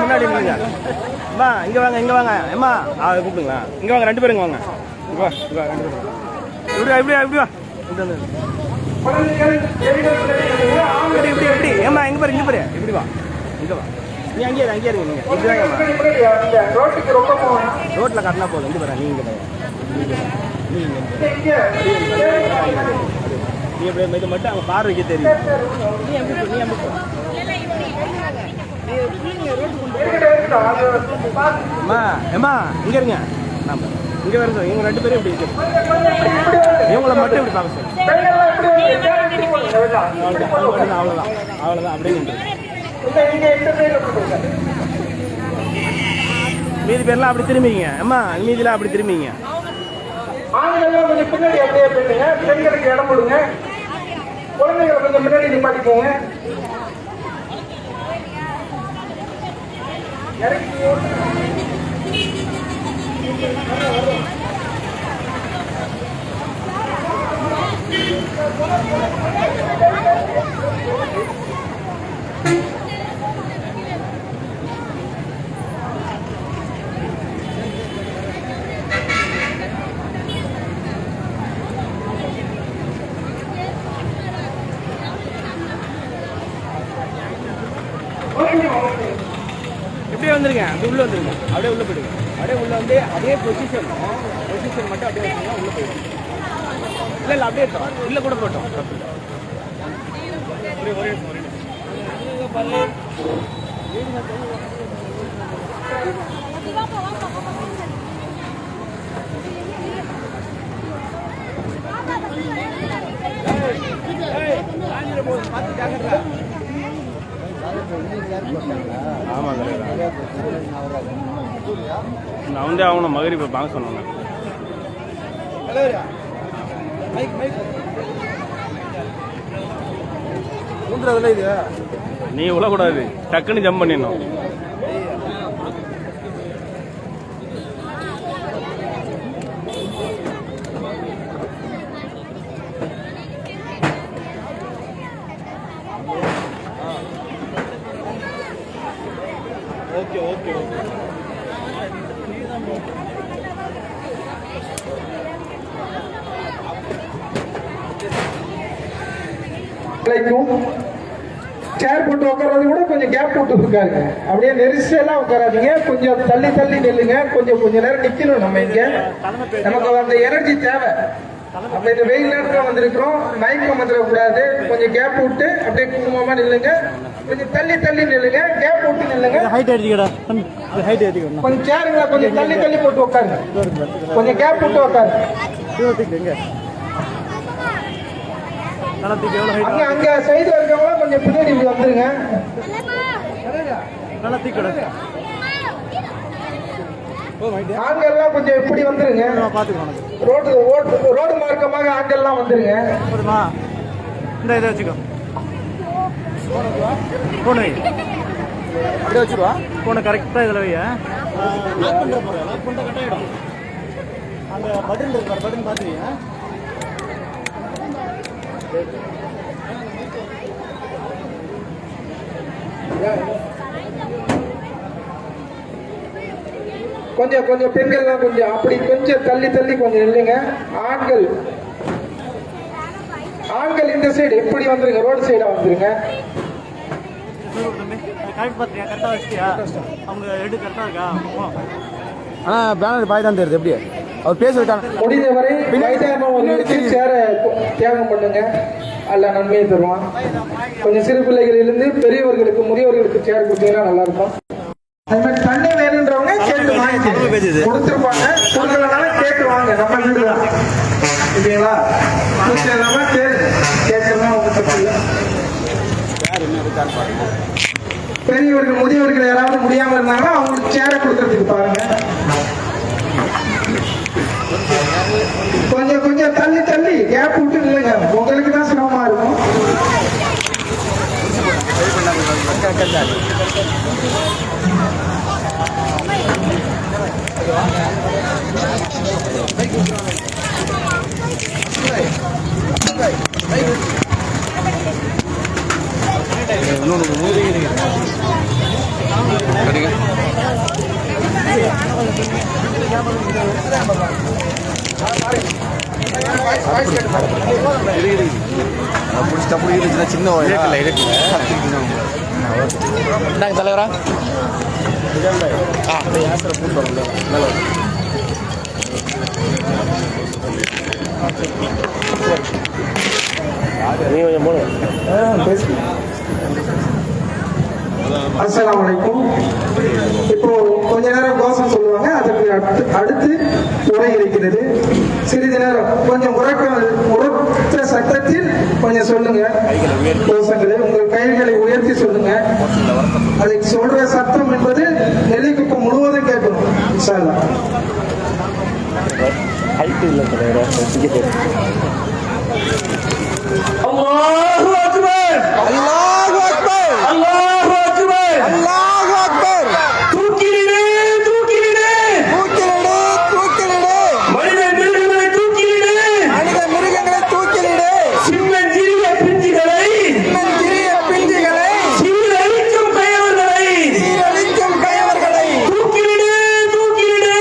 முன்னாடி இருந்தீங்க அம்மா இங்கே வாங்க அம்மா கூப்பிடுங்களா இங்கே வாங்க 2 பேருங்க வாங்க இங்கே வா 2 பேரும் இப்படி வா இப்படி ஏம்மா இங்கே பாரு இப்படி வா இங்கே வா நீ அங்கேயே இருங்க நீங்கள் இப்படிதாங்கம்மா ரோட்டில் கட்டினா போதும் இங்கே பாரு நீ எப்படி இது மட்டும் அங்கே பார்வைக்கு தெரியும் நீ ஏம்மா இங்க இருங்க இங்க வருங்க இவங்க 2 பேரும் இப்படி இருக்கு இவங்கள மட்டும் இப்படி பார்க்க சொல்லுங்க அவ்வளோதான் அப்படியே மீதி பேர்லாம் அப்படி திரும்பிங்க அம்மா மீதிலாம் அப்படி திரும்பிங்க ஆண்கள் கொஞ்சம் பின்னாடி அப்படியே போயிடுங்க பெண்களுக்கு இடம் கொடுங்க குழந்தைகளை கொஞ்சம் முன்னாடி நிப்பாட்டிக்கோங்க இப்படியே வந்துருங்க அப்படி உள்ள வந்துருங்க அப்படியே உள்ள போயிடுங்க அப்படியே உள்ள வந்து அதே பொசிஷன் மட்டும் அப்படியே வச்சுங்க உள்ள போயிடுங்க இல்லை அப்படியே இருக்கோம் இல்லை கூட போட்டோம் ஆமாங்க நான் வந்து அவனை மகரி இப்போ வாங்க சொன்னாங்க இது நீ விழக்கூடாது டக்குன்னு ஜம்ப் பண்ணிடணும் ஓகே சேர் போட்டு உட்கார்றது கூட கொஞ்சம் கேப் போட்டு உட்காருங்க அப்படியே நெரிசலாம் உட்காராதீங்க கொஞ்சம் தள்ளி நில்லுங்க கொஞ்சம் நேரம் நிக்கணும் நம்ம இங்க நமக்கு அந்த எனர்ஜி தேவை அப்ப இந்த வெயில் நேரத்துல வந்திருக்கிறோம் மயக்கம் வந்துடக்கூடாது கொஞ்சம் கேப் விட்டு அப்படியே குங்குமமா நில்லுங்க கொஞ்சம் தள்ளி நில்லுங்க கேப் விட்டு நில்லுங்க கொஞ்சம் சேருங்களா கொஞ்சம் தள்ளி போட்டு உட்காருங்க கொஞ்சம் கேப் விட்டு உட்காருங்க அங்க சைடு இருக்கவங்க கொஞ்சம் பின்னாடி வந்துருங்க ஆண்கள்லாம் கொஞ்சம் இப்படி வந்துருங்க ரோடு மார்க்கமாக ஆண்கள்லாம் வந்துருங்க இந்த இதை வச்சுக்கோ போன வை அப்படியே வச்சுருவா போன கரெக்டாக இதில் வையா லாக் பண்ணுற போகிறேன் லாக் பண்ணிட்டு கட்டாயிடும் அந்த பட்டன் இருக்கு பட்டன் பார்த்துருவீங்க கொஞ்சம் பெண்கள்லாம் கொஞ்சம் அப்படி கொஞ்சம் தள்ளி கொஞ்சம் இல்லைங்க ஆண்கள் இந்த சைடு இப்படி வந்துருங்க ரோடு சைடா வந்துருங்க கரெக்ட் பார்த்தியா கரெக்டாக வச்சிட்டியா அவங்க எடு கரெக்டாக இருக்கா பேனர் பாய் தான் தெரியுது எப்படி அவர் பேச விட்டாங்க முடிந்தவரை வயதானவர்களுக்கு சேர தியாகம் பண்ணுங்க அல்ல நன்மையை தருவான் கொஞ்சம் சிறு பிள்ளைகளிலிருந்து பெரியவர்களுக்கு முதியவர்களுக்கு சேர் கொடுத்தீங்கன்னா நல்லா இருக்கும் அது மாதிரி தண்ணி வேணுன்றவங்க கேட்டு வாங்கி கொடுத்துருப்பாங்க கொடுக்கலனாலும் கேட்டு வாங்க நம்ம இதுதான் இல்லைங்களா இல்லாம கேட்கறதா ஒன்றும் தப்பு இல்லை பெரியவர்கள் முதியவர்கள் யாராவது முடியாம இருந்தாங்கன்னா அவங்களுக்கு சேர கொடுக்கறதுக்கு பாருங்க கொஞ்சம் தள்ளி கேப் விட்டு இல்லைங்க உங்களுக்கு தான் சிரமமா இருக்கும் சின்ன தலைவரா நீ கொஞ்சம் போடு. அஸ்ஸலாமு அலைக்கும். இப்போ கொஞ்ச நேரம் கோஷம் சொல்லுவாங்க, அதுக்கு அடுத்து உரை இருக்கிறது. சிறிது நேரம் கொஞ்சம் உரத்த சத்தத்தில் கொஞ்சம் சொல்லுங்க கோஷங்களை, உங்கள் கைகளை உயர்த்தி சொல்லுங்க. அதை சொல்ற சத்தம் என்பது நெல்லிக்குப்பம் முழுவதும் கேட்கணும் இன்ஷா அல்லாஹ். ஹைட் இல்லை தலைவரா. அல்லாஹு அக்பர் அல்லாஹு அக்பர் அல்லாஹு அக்பர் அல்லாஹு அக்பர். தூக்கிலிடு தூக்கிலிடு தூக்கிலிடு தூக்கிலிடு. மனித மிருகங்களை தூக்கிலிடு மனித மிருகங்களை தூக்கிலிடு. சின்னஞ்சிறிய பிஞ்சுகளை சிறிய பிஞ்சுகளை சீரழிக்கும் கயவர்களை சீரழிக்கும் கயவர்களை தூக்கிலிடு தூக்கிலிடு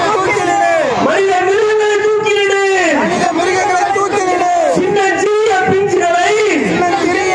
தூக்கிலிடு. மனித மிருகங்களை தூக்கிலிடு மனித மிருகங்களை தூக்கிலிடு. சின்னஞ்சிறிய பிஞ்சுகளை சிறிய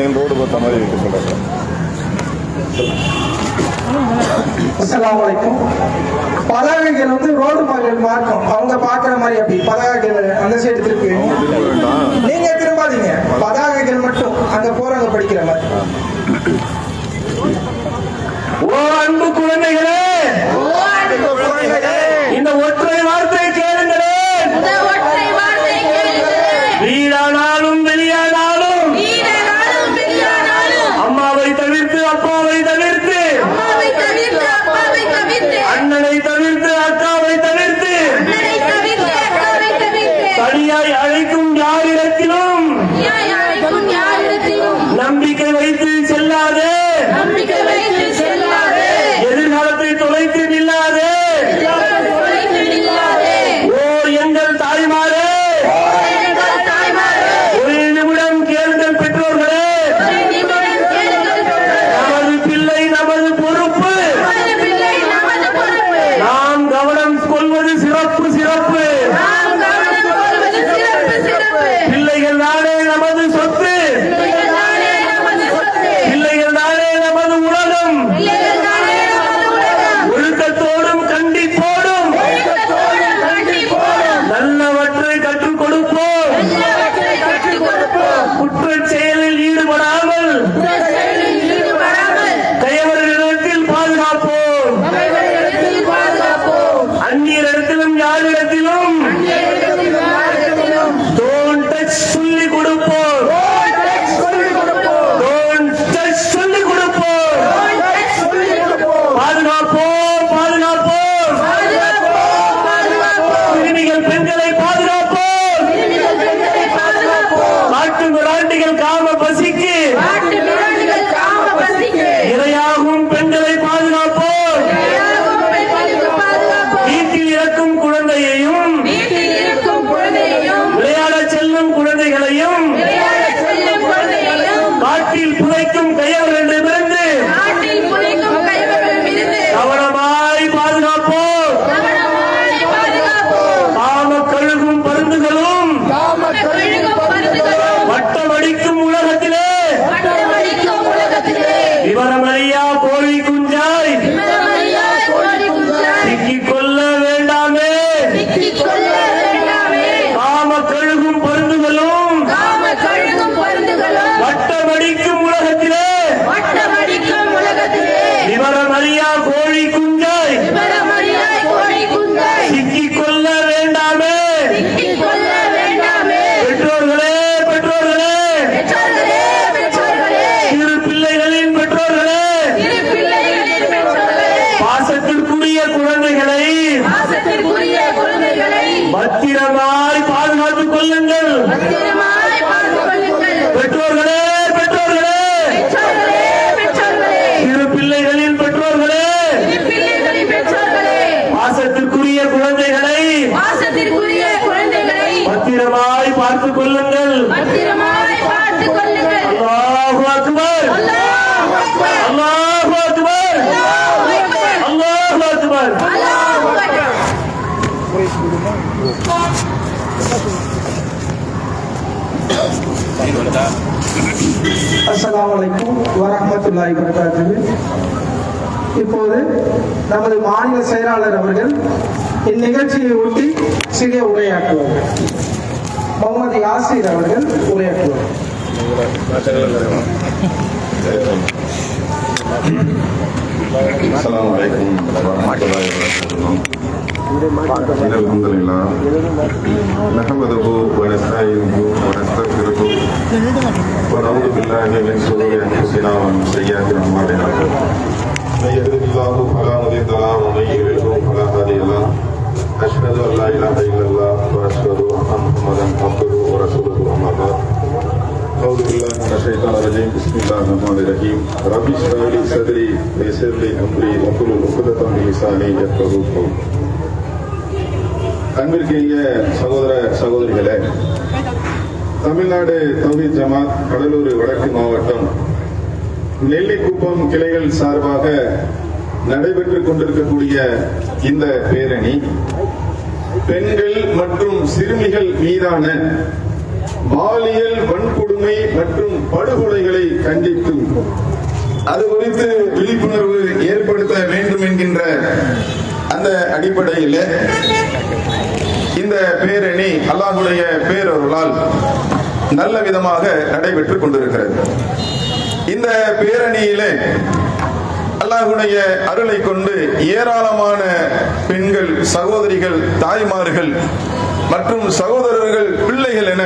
என் ரோடு பார்த்த மாதிரி இருக்கு சொல்றேன். அஸ்ஸலாமு அலைக்கும். பதாகைகள் வந்து ரோடு மார்க்கம் அவங்க பாக்குற மாதிரி அப்படி பதாகைகள் அந்த சைடு திருப்பி நீங்க திரும்பாதீங்க. பதாகைகள் மட்டும் அங்க போறவங்க படிக்கிற மாதிரி. ஓ அன்பு குழந்தைகளே, இந்த ஒற்றை வார்த்தை கேளுங்களே. வீடானாலும் வெளியானாலும் அம்மாவை தவிர்த்து அப்பாவை தவிர்த்து அண்ணனை தவிர்த்து அக்காவை தவிர்த்து தனியாய் அழைக்கும் யாரிடத்திலும் நம்பிக்கை வைத்து செல்லாதே, எதிர்காலத்தை தொலைத்து நில்லாதே. ஓ எங்கள் தாய்மாரே, ஒரு நிமிடம் கேளுங்கள் பெற்றோர்களே. நமது பிள்ளை நமது பொறுப்பு. நாம் கவனம் கொள்வது சிறப்பு சிறப்பு. பிள்ளைகள் தானே நமது சொத்து, பிள்ளைகள் தானே நமது உலகம். ஒழுக்கத்தோடும் கண்டிப்போடும் நல்லவற்றை கற்றுக் கொடுப்போம். குற்றச் செயலில் ஈடுபடாமல் கயவர்களிடத்தில் பாதுகாப்போம். அந்நியரிடத்திலும் யாரிடத்திலும் don't touch சொல்லிக் கொடுப்போம். Don't touch சொல்லிக் கொடுப்போம். பாதுகாப்போம், பாதுகாப்போம். சிறுமிகள் பெண்களை பாதுகாப்போம். காட்டு மிராண்டிகள் காம பசிக்கு இரையாகும் பெண்களை பாதுகாப்போம். வீட்டில் இறக்கும் குழந்தையையும் விளையாடச் செல்லும் குழந்தைகளையும் காட்டில் புதைக்கும் கையவர்களிடமிருந்து கவனமாய் பாதுகாப்போம். காம கழுகும் பருந்துகளும் வட்டமடிக்கும் உலகத்திலே விவரமறியா கோழி குஞ்சாய் சிக்கிக் கொள்ள வேண்டாமே. காம கழுகும் பருந்துகளும் வட்டமடிக்கும் உலகத்திலே விவரமறியா கோழி குஞ்சாய் சிக்கிக் கொள்ள வேண்டாமே. பெற்றோர்களே, பெற்றோர்களே, சிறு பிள்ளைகளின் பெற்றோர்களே, பாசத்திற்குரிய குழந்தைகளை பத்திரமாய் பாதுகாத்துக் கொள்ளுங்கள். பெற்றோர்களே, பெற்றோர்களே, சிறு பிள்ளைகளின் பெற்றோர்களே, பாசத்திற்குரிய குழந்தைகளை பத்திரமாய் பார்த்துக் கொள்ளுங்கள். அல்லாஹு அக்பர், அல்லாஹு அக்பர், அல்லாஹு அக்பர். அஸ்ஸலாமு அலைக்கும் வரஹ்மத்துல்லாஹி வபரகாத்துஹு. இப்போது நமது மாநில செயலாளர் அவர்கள் இந்நிகழ்ச்சியை ஒட்டி சிறிய உரையாற்றுவார்கள். முகமது யாசிர் அவர்கள் உரையாற்றுவார். அஸ்ஸலாமு அலைக்கும் வரஹ்மத்துல்லாஹி வபரகாத்துஹு. அல்ஹம்துலில்லாஹ் நஹ்மதுஹு வ நஸ்தஈனுஹு வ நஸ்தக்ஃபிருஹு வ நஊது பில்லாஹி மின் ஷுரூரி அன்ஃபுஸினா வ மின் ஸய்யிஆத்தி அஅமாலினா. من يهده الله فلا مضل له ومن يضلل فلا هادي له. أشهد أن لا إله إلا الله وأشهد أن محمدا عبده ورسوله. أما بعد أعوذ بالله من الشيطان الرجيم. بسم الله الرحمن الرحيم. رب اشرح لي صدري ويسر لي أمري واحلل عقدة من لساني يفقهوا قولي. அன்பிற்கினிய சகோதர சகோதரிகளே, தமிழ்நாடு தௌஹீத் ஜமாத் கடலூர் வடக்கு மாவட்டம் நெல்லிக்குப்பம் கிளைகள் சார்பாக நடைபெற்றுக் கொண்டிருக்கக்கூடிய இந்த பேரணி பெண்கள் மற்றும் சிறுமிகள் மீதான பாலியல் வன்கொடுமை மற்றும் படுகொலைகளை கண்டித்து அது குறித்து விழிப்புணர்வு ஏற்படுத்த வேண்டும் என்கின்ற அந்த அடிப்படையில் இந்த பேரணி அல்லாஹ்வுடைய பேரருளால் நல்ல விதமாக நடைபெற்றுக் கொண்டிருக்கிறது. இந்த பேரணியிலே அல்லாஹ்வுடைய அருளை கொண்டு ஏராளமான பெண்கள், சகோதரிகள், தாய்மார்கள் மற்றும் சகோதரர்கள், பிள்ளைகள் என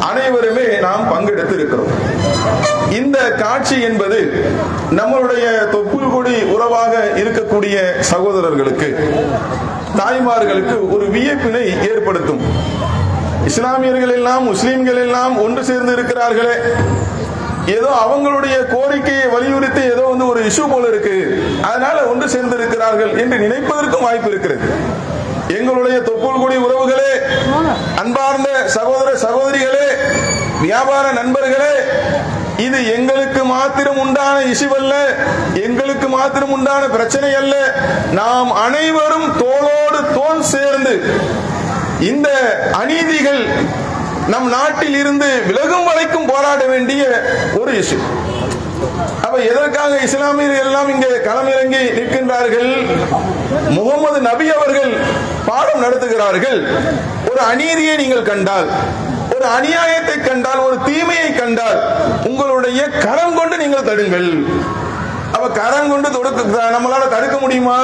அனைவருமே நாம் பங்கெடுத்து இருக்கிறோம். இந்த காட்சி என்பது நம்மளுடைய தொப்புள் கொடி உறவாக இருக்கக்கூடிய சகோதரர்களுக்கு, தாய்மார்களுக்கு ஒரு வியப்பினை ஏற்படுத்தும். இஸ்லாமியர்கள் எல்லாம், முஸ்லிம்கள் எல்லாம் ஒன்று சேர்ந்து இருக்கிறார்களே, ஏதோ அவங்களுடைய கோரிக்கையை வலியுறுத்தி ஏதோ ஒரு இஷ்யூ போல இருக்கு, அதனால ஒன்று சேர்ந்து இருக்கிறார்கள் என்று நினைப்பதற்கும் வாய்ப்பு இருக்கிறது. எங்களுடைய தொப்புள் கொடி உறவுகளே, அன்பார்ந்த சகோதர சகோதரிகளே, வியாபார நண்பர்களே, இது எங்களுக்கு மாத்திரம் உண்டான இஷ்யூ அல்ல, எங்களுக்கு மாத்திரம் உண்டான பிரச்சனை அல்ல. நாம் அனைவரும் தோளோடு தோள் சேர்ந்து இந்த அநீதிகள் நம் நாட்டில் இருந்து விலகும் வரைக்கும் போராட வேண்டிய ஒரு இஷ்யூ. அப்ப எதற்காக இஸ்லாமியர்கள் எல்லாம் இங்கே களமிறங்கி நிற்கின்றார்கள்? முகமது நபி அவர்கள் பாடம் நடத்துகிறார்கள். ஒரு அநீதியை நீங்கள் கண்டால், ஒரு அநியாயத்தை கண்டால், ஒரு தீமையை கண்டால் உங்களுடைய கரம் கொண்டு நீங்கள் தடுங்கள். அப்ப கரம் கொண்டு நம்மளால தடுக்க முடியுமா?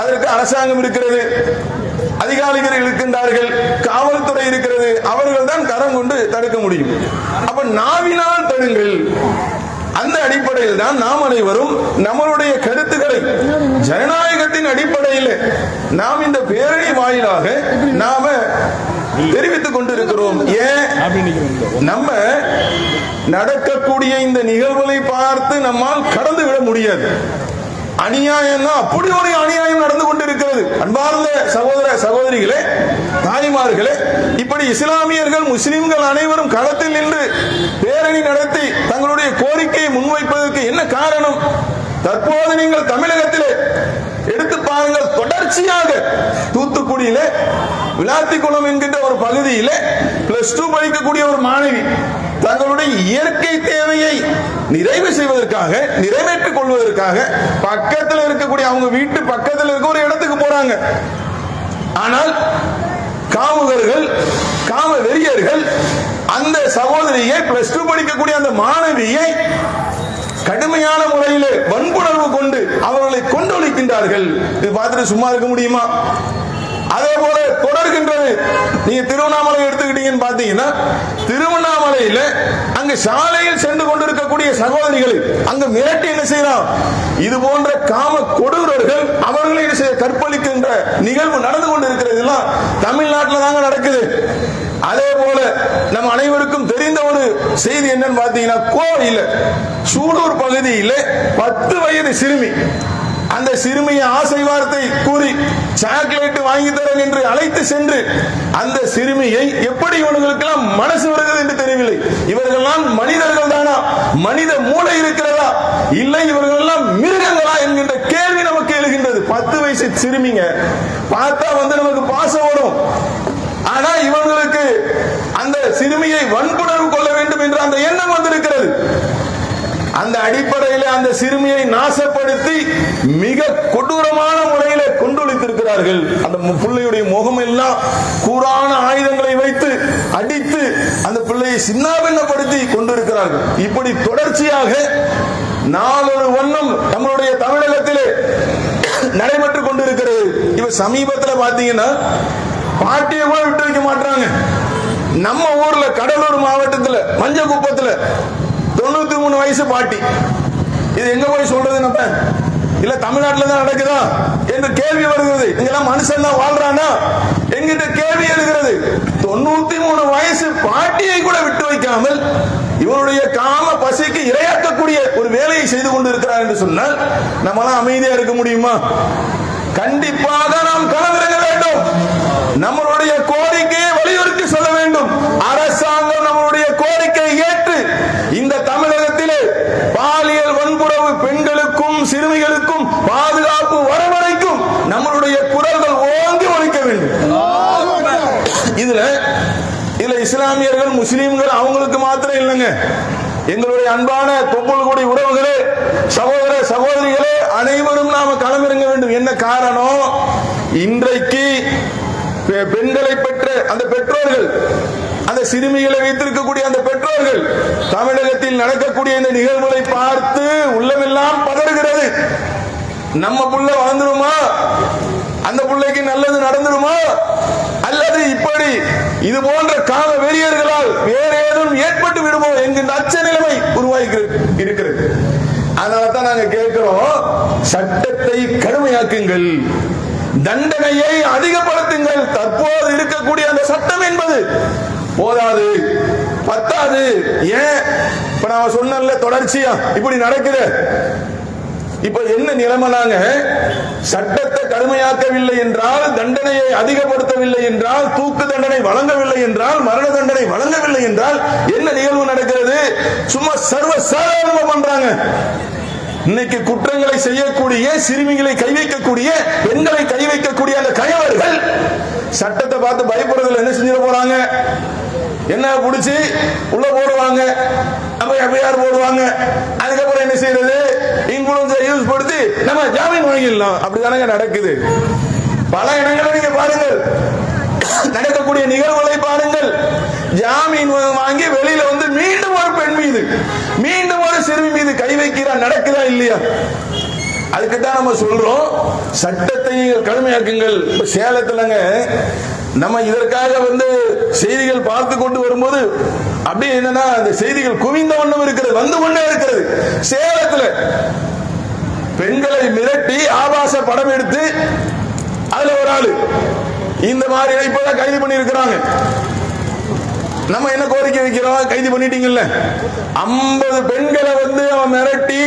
அதற்கு அரசாங்கம் இருக்கிறது, அதிகாரிகள் இருக்கின்றார்கள், காவல்துறை இருக்கிறது, அவர்கள் தான் கரம் கொண்டு தடுக்க முடியும். அப்ப நாவினால் தடுங்கள். அந்த அடிப்படையில் தான் நாம் அனைவரும் நம்மளுடைய கருத்துக்களை ஜனநாயகத்தின் அடிப்படையில் நாம் இந்த பேரணி வாயிலாக நாம தெரிவித்துக் கொண்டிருக்கிறோம். ஏன் நம்ம நடக்கக்கூடிய இந்த நிகழ்வுகளை பார்த்து நம்மால் கடந்து விட முடியாது. அநியாயம் அப்படி ஒரு அநியாயம் நடந்து கொண்டிருக்கிறது. அன்பார்ந்த சகோதர சகோதரிகளே, தாய்மார்களே, இப்படி இஸ்லாமியர்கள், முஸ்லிம்கள் அனைவரும் களத்தில் நின்று பேரணி நடத்தி தங்களுடைய கோரிக்கையை முன்வைப்பதற்கு என்ன காரணம்? தற்போது நீங்கள் தமிழகத்திலே எடுத்து பாருங்கள், தொடர்ச்சியாக தூத்துக்குடியில விளாத்திக்குளம் என்கின்ற ஒரு பகுதியில +2 படிக்கக்கூடிய ஒரு மாணவி தங்களுடைய இயற்கை தேவையை நிறைவு செய்வதற்காக, நிறைவேற்றிக் கொள்வதற்காக பக்கத்தில் இருக்கக்கூடிய அவங்க வீட்டு பக்கத்தில் இருக்க ஒரு இடத்துக்கு போறாங்க. ஆனால் காமுகர்கள், காம வெறியர்கள் அந்த சகோதரியை +2 படிக்கக்கூடிய அந்த மாணவியை கடுமையான முறையில் வன்புணர்வு கொண்டு அவர்களை கொண்டொழிக்கின்றார்கள். இது பார்த்துட்டு சும்மா இருக்க முடியுமா? அதே போல தொடர்கின்றது. நீங்க திருவண்ணாமலை எடுத்துக்கிட்டீங்கன்னு பாத்தீங்கன்னா, திருவண்ணாமலையில அங்க சாலையில் சென்று கொண்டிருக்கக்கூடிய சகோதரிகளை அங்க மிரட்டி என்ன செய்யலாம்? இது போன்ற காம கொடூரர்கள் அவர்களை கற்பழிக்கின்ற நிகழ்வு நடந்து கொண்டிருக்கிறது. எல்லாம் தமிழ்நாட்டில் தாங்க நடக்குது. அதே போல நம்ம அனைவருக்கும் தெரிந்த ஒரு செய்தி என்னன்னு பாத்தீங்கன்னா, கோவையில் சூலூர் பகுதியில் 10 வயது சிறுமி, அந்த சிறுமியை ஆசை வார்த்தை கூறி சாக்லேட் வாங்கி தரேன் என்று அழைத்து சென்று அந்த சிறுமியை எப்படி இவர்களுக்கெல்லாம் மனசு வருகிறது என்று தெரியவில்லை. இவர்கள்லாம் மனிதர்கள் தானா? மனித மூளை இருக்கிறதா? இல்லை இவர்கள் எல்லாம் மிருகங்களா என்கின்ற கேள்வி நமக்கு எழுகின்றது. 10 வயசு சிறுமிங்க பார்த்தா நமக்கு பாசம் வரும். ஆனா இவங்களுக்கு அந்த சிறுமியை வன்புணர்வு கொள்ள வேண்டும் என்ற அந்த எண்ணம் வந்திருக்கிறது. அந்த அடிப்படையில் அந்த சிறுமியை நாசப்படுத்தி மிக கொடூரமான முறையில கொண்டொழித்திருக்கிறார்கள். அந்த பிள்ளையுடைய முகம் எல்லாம் கூரான ஆயுதங்களை வைத்து அடித்து அந்த பிள்ளையை சின்னாபின்னப்படுத்தி கொண்டிருக்கிறார்கள். இப்படி தொடர்ச்சியாக நாளொரு வண்ணம் நம்மளுடைய தமிழகத்திலே நடைபெற்றுக் கொண்டிருக்கிறது. இப்ப சமீபத்தில் பாத்தீங்கன்னா பாட்டியை கூட விட்டு வைக்க மாட்டாங்க. நம்ம ஊர்ல கடலூர் மாவட்டத்தில் மஞ்சக்குப்பத்தில் 93 வயசு பாட்டி. இது எங்க போய் சொல்றது? நம்ம இல்ல தமிழ்நாட்டில் தான் நடக்குதா என்று கேள்வி வருகிறது. இங்கெல்லாம் மனுஷன் தான் வாழ்றானா என்கின்ற கேள்வி எழுகிறது. 93 வயசு பாட்டியை கூட விட்டு வைக்காமல் இவருடைய காம பசிக்கு இரையாக்கக்கூடிய ஒரு வேலையை செய்து கொண்டு இருக்கிறார் என்று சொன்னால் நம்மளாம் அமைதியா இருக்க முடியுமா? கண்டிப்பாக நாம் களமிறங்க வேண்டும். நம்மளுடைய கோரிக்கையை வலியுறுத்தி சொல்ல வேண்டும். அரசாங்கம் நம்மளுடைய கோரிக்கையை ஏற்று இந்த தமிழகத்திலே பாலியல் வன்புணர்வு பெண்களுக்கும் சிறுமிகளுக்கும் பாதுகாப்பு வரும் வரைக்கும் நம்மளுடைய குரல்கள் ஓங்கி ஒலிக்க வேண்டும். இதுல இஸ்லாமியர்கள் முஸ்லீம்கள் அவங்களுக்கு மாத்திரம் இல்லைங்க, எங்களுடைய அன்பான தொப்புள்கூடி உறவுகளே, சகோதர சகோதரிகளே, அனைவரும் நாம களமிறங்க வேண்டும். என்ன காரணம்? இன்றைக்கு பெண்களை பெற்ற அந்த பெற்றோர்கள், அந்த சிறுமிகளை வைத்திருக்கக்கூடிய அந்த பெற்றோர்கள் தமிழகத்தில் நடக்கக்கூடிய இந்த நிகழ்வுகளை பார்த்து உள்ளமெல்லாம் பதறுகிறது. நம்ம புள்ள வளர்ந்துருமா? அந்த பிள்ளைக்கு நல்லது நடந்துருமா? அல்லது இப்படி இது போன்ற கால வெறியர்களால் வேற ஏதும் ஏற்பட்டு விடுமோ என்கின்ற அச்ச நிலைமை உருவாகி இருக்கிறது. அதனாலதான் நாங்க கேட்கிறோம், சட்டத்தை கடுமையாக்குங்கள், தண்டனையை அதிகப்படுத்துங்கள். தற்போது இருக்கக்கூடிய அந்த சட்டம் என்பது போதாது, பத்தாது. ஏன் இப்ப நான் சொன்னல தொடர்ச்சியா இப்படி நடக்குது. இப்ப என்ன நிலைமைனாங்க, சட்டத்தை கடுமையாக்கவில்லை என்றால், தண்டனையை அதிகப்படுத்தவில்லை என்றால், தூக்கு தண்டனை வழங்கவில்லை என்றால், மரண தண்டனை வழங்கவில்லை என்றால் என்ன நிகழ்வு நடக்கிறது? சும்மா சர்வ சாதாரணமா பண்றாங்க. இன்னைக்கு குற்றங்களை செய்யக்கூடிய, சிறுமிகளை கை வைக்கக்கூடிய, பெண்களை கை வைக்கக்கூடிய அந்த கயவர்கள் சட்டத்தை பார்த்து பயப்படுறதுல என்ன செஞ்சிட போறாங்க? என்ன புடிச்சு உள்ள போடுவாங்க, நம்ம எஃப்ஐஆர் போடுவாங்க. அதுக்கப்புறம் என்ன செய்யறது? இன்ஃபுளுன்ஸை யூஸ் படுத்தி நம்ம ஜாமீன் வாங்கிடலாம். அப்படிதானங்க நடக்குது. பல இடங்களை நீங்க பாருங்கள், நடக்கக்கூடிய நிகழ்வுகளை பாருங்கள். ஜாமீன் வாங்கி வெளியில வந்து மீண்டும் ஒரு பெண் மீது, மீண்டும் ஒரு சிறுமி மீது கை வைக்கிறார். நடக்குதா இல்லையா? அதுக்குதான் நம்ம சொல்றோம், சட்டத்தை கடுமையாக்குங்கள். சேலத்துலங்க நம்ம இதற்காக வந்து செய்திகள் பார்த்து கொண்டு வரும்போது அப்படியே என்னன்னா அந்த செய்திகள் குவிந்த வண்ணம் இருக்கிறது, வந்து கொண்டே இருக்கிறது. சேலத்துல பெண்களை மிரட்டி ஆபாச படம் எடுத்து அதுல ஒரு ஆளு இந்த மாதிரி இப்பதான் கைது பண்ணி இருக்கிறாங்க. நம்ம என்ன கோரிக்கை வைக்கிறோம்? கைது பண்ணிட்டீங்கல்ல, 50 பெண்களை வந்து அவன் மிரட்டி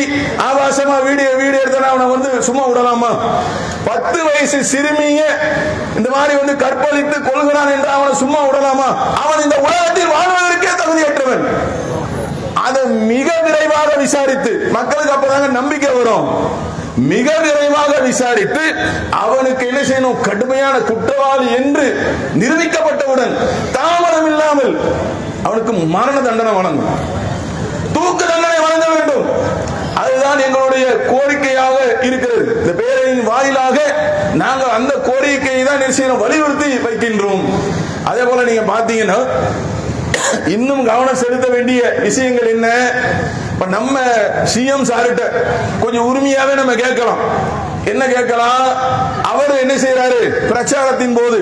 ஆபாசமா வீடியோ எடுத்தா அவனை வந்து சும்மா விடலாமா? 10 வயசு சிறுமிய இந்த மாதிரி வந்து கற்பழித்து கொள்கிறான் என்று அவனை சும்மா விடலாமா? அவன் இந்த உலகத்தில் வாழ்வதற்கே தகுதியற்றவன். அதை மிக விரைவாக விசாரித்து, மக்களுக்கு அப்பதாங்க நம்பிக்கை வரும், மிக விரைவாக விசாரித்து அவனுக்கு என்ன செய்யணும்? கடுமையான குற்றவாளி என்று நிரூபிக்கப்பட்டவுடன் தாமதம் இல்லாமல் அவனுக்கு மரண தண்டனை வழங்கும், தூக்கு தண்டனை வழங்க வேண்டும். அதுதான் எங்களுடைய கோரிக்கையாக இருக்கிறது. இந்த பேரணியின் வாயிலாக நாங்கள் அந்த கோரிக்கையை தான் நிச்சயம் வலியுறுத்தி வைக்கின்றோம். அதே போல நீங்க பாத்தீங்கன்னா இன்னும் கவனம் செலுத்த வேண்டிய விஷயங்கள் என்ன? இப்ப நம்ம சிஎம் சார்கிட்ட கொஞ்சம் உரிமையாவே நம்ம கேட்கலாம். என்ன கேட்கலாம்? அவர் என்ன செய்யறாரு? பிரச்சாரத்தின் போது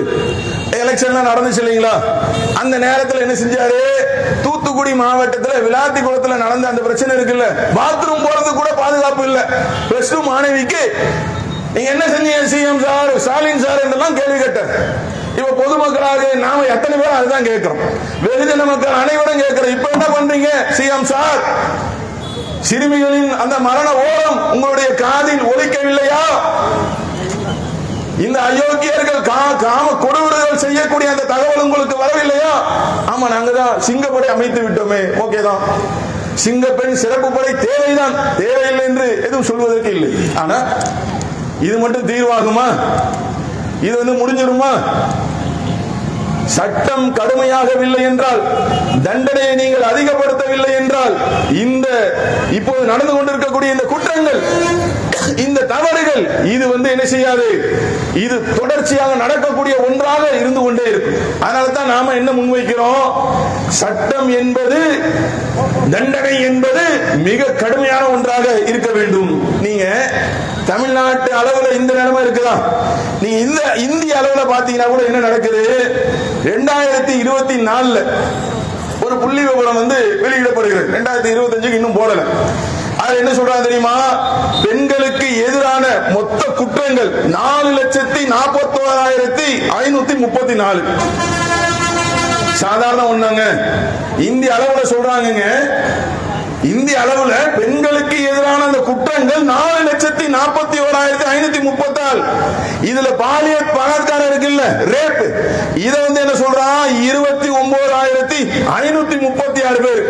எலெக்ஷன்லாம் நடந்துச்சு இல்லைங்களா, அந்த நேரத்தில் என்ன செஞ்சாரு? தூத்துக்குடி மாவட்டத்தில் விளாத்திக்குளத்தில் நடந்த அந்த பிரச்சனை இருக்குல்ல, பாத்ரூம் போறது கூட பாதுகாப்பு இல்ல +2 மாணவிக்கு, நீங்க என்ன செஞ்சீங்க சிஎம் சார், ஸ்டாலின் சார் என்றெல்லாம் கேள்வி கேட்டார். இப்ப பொதுமக்களாக நாம எத்தனை பேர் அதுதான் கேட்கிறோம், வெகுஜன மக்கள் அனைவரும் கேட்கிறோம். இப்ப என்ன பண்றீங்க சிஎம் சார்? சிறுமிகளின் அந்த மரண ஓலம் உங்களுடைய காதில் ஒலிக்கவில்லையா? இந்த அயோக்கியர்கள் காம கொடுவிடுதல் செய்யக்கூடிய அந்த தகவல் உங்களுக்கு வரவில்லையா? ஆமா, நாங்க தான் சிங்கப்படை அமைத்து விட்டோமே, ஓகே தான், சிங்கப்பெண் சிறப்பு படை தேவைதான், தேவையில்லை என்று எதுவும் சொல்வதற்கு இல்லை. ஆனா இது மட்டும் தீர்வாகுமா? இது வந்து முடிஞ்சிருமா? சட்டம் கடுமையாகவில்லை என்றால், தண்டனையை நீங்கள் அதிகப்படுத்தவில்லை என்றால், இந்த இப்போது நடந்து கொண்டிருக்கக்கூடிய இந்த குற்றங்கள், இந்த தவறுகள், இது வந்து என்ன செய்யாது? இது தொடர்ச்சியாக நடக்கக்கூடிய ஒன்றாக இருந்து கொண்டே இருக்கும். அதனால தான் நாம என்ன முன்வைக்கிறோம்? சட்டம் என்பது, தண்டனை என்பது மிக கடுமையான ஒன்றாக இருக்க வேண்டும். நீங்க தமிழ்நாட்டு அளவுல இந்த நிலைமை இருக்குதா? நீங்க இந்த இந்திய அளவுல பாத்தீங்கன்னா கூட என்ன நடக்குது? 2024 ஒரு புள்ளி விவரம் வந்து வெளியிடப்படுகிறது. 2025 இன்னும் போடல. அது என்ன சொல்றாங்க தெரியுமா? பெண்களுக்கு எதிரான மொத்த குற்றங்கள் 4,41,534. சாதாரண ஒண்ணுங்க. இந்திய அளவுல சொல்றாங்க, இந்திய அளவுல பெண்களுக்கு எதிரான அந்த குற்றங்கள் 4,41,534. இதுல பாலியல் பலாத்காரம் இருக்குல்ல, ரேப், இத வந்து என்ன சொல்றான்? 29,536 பேர்.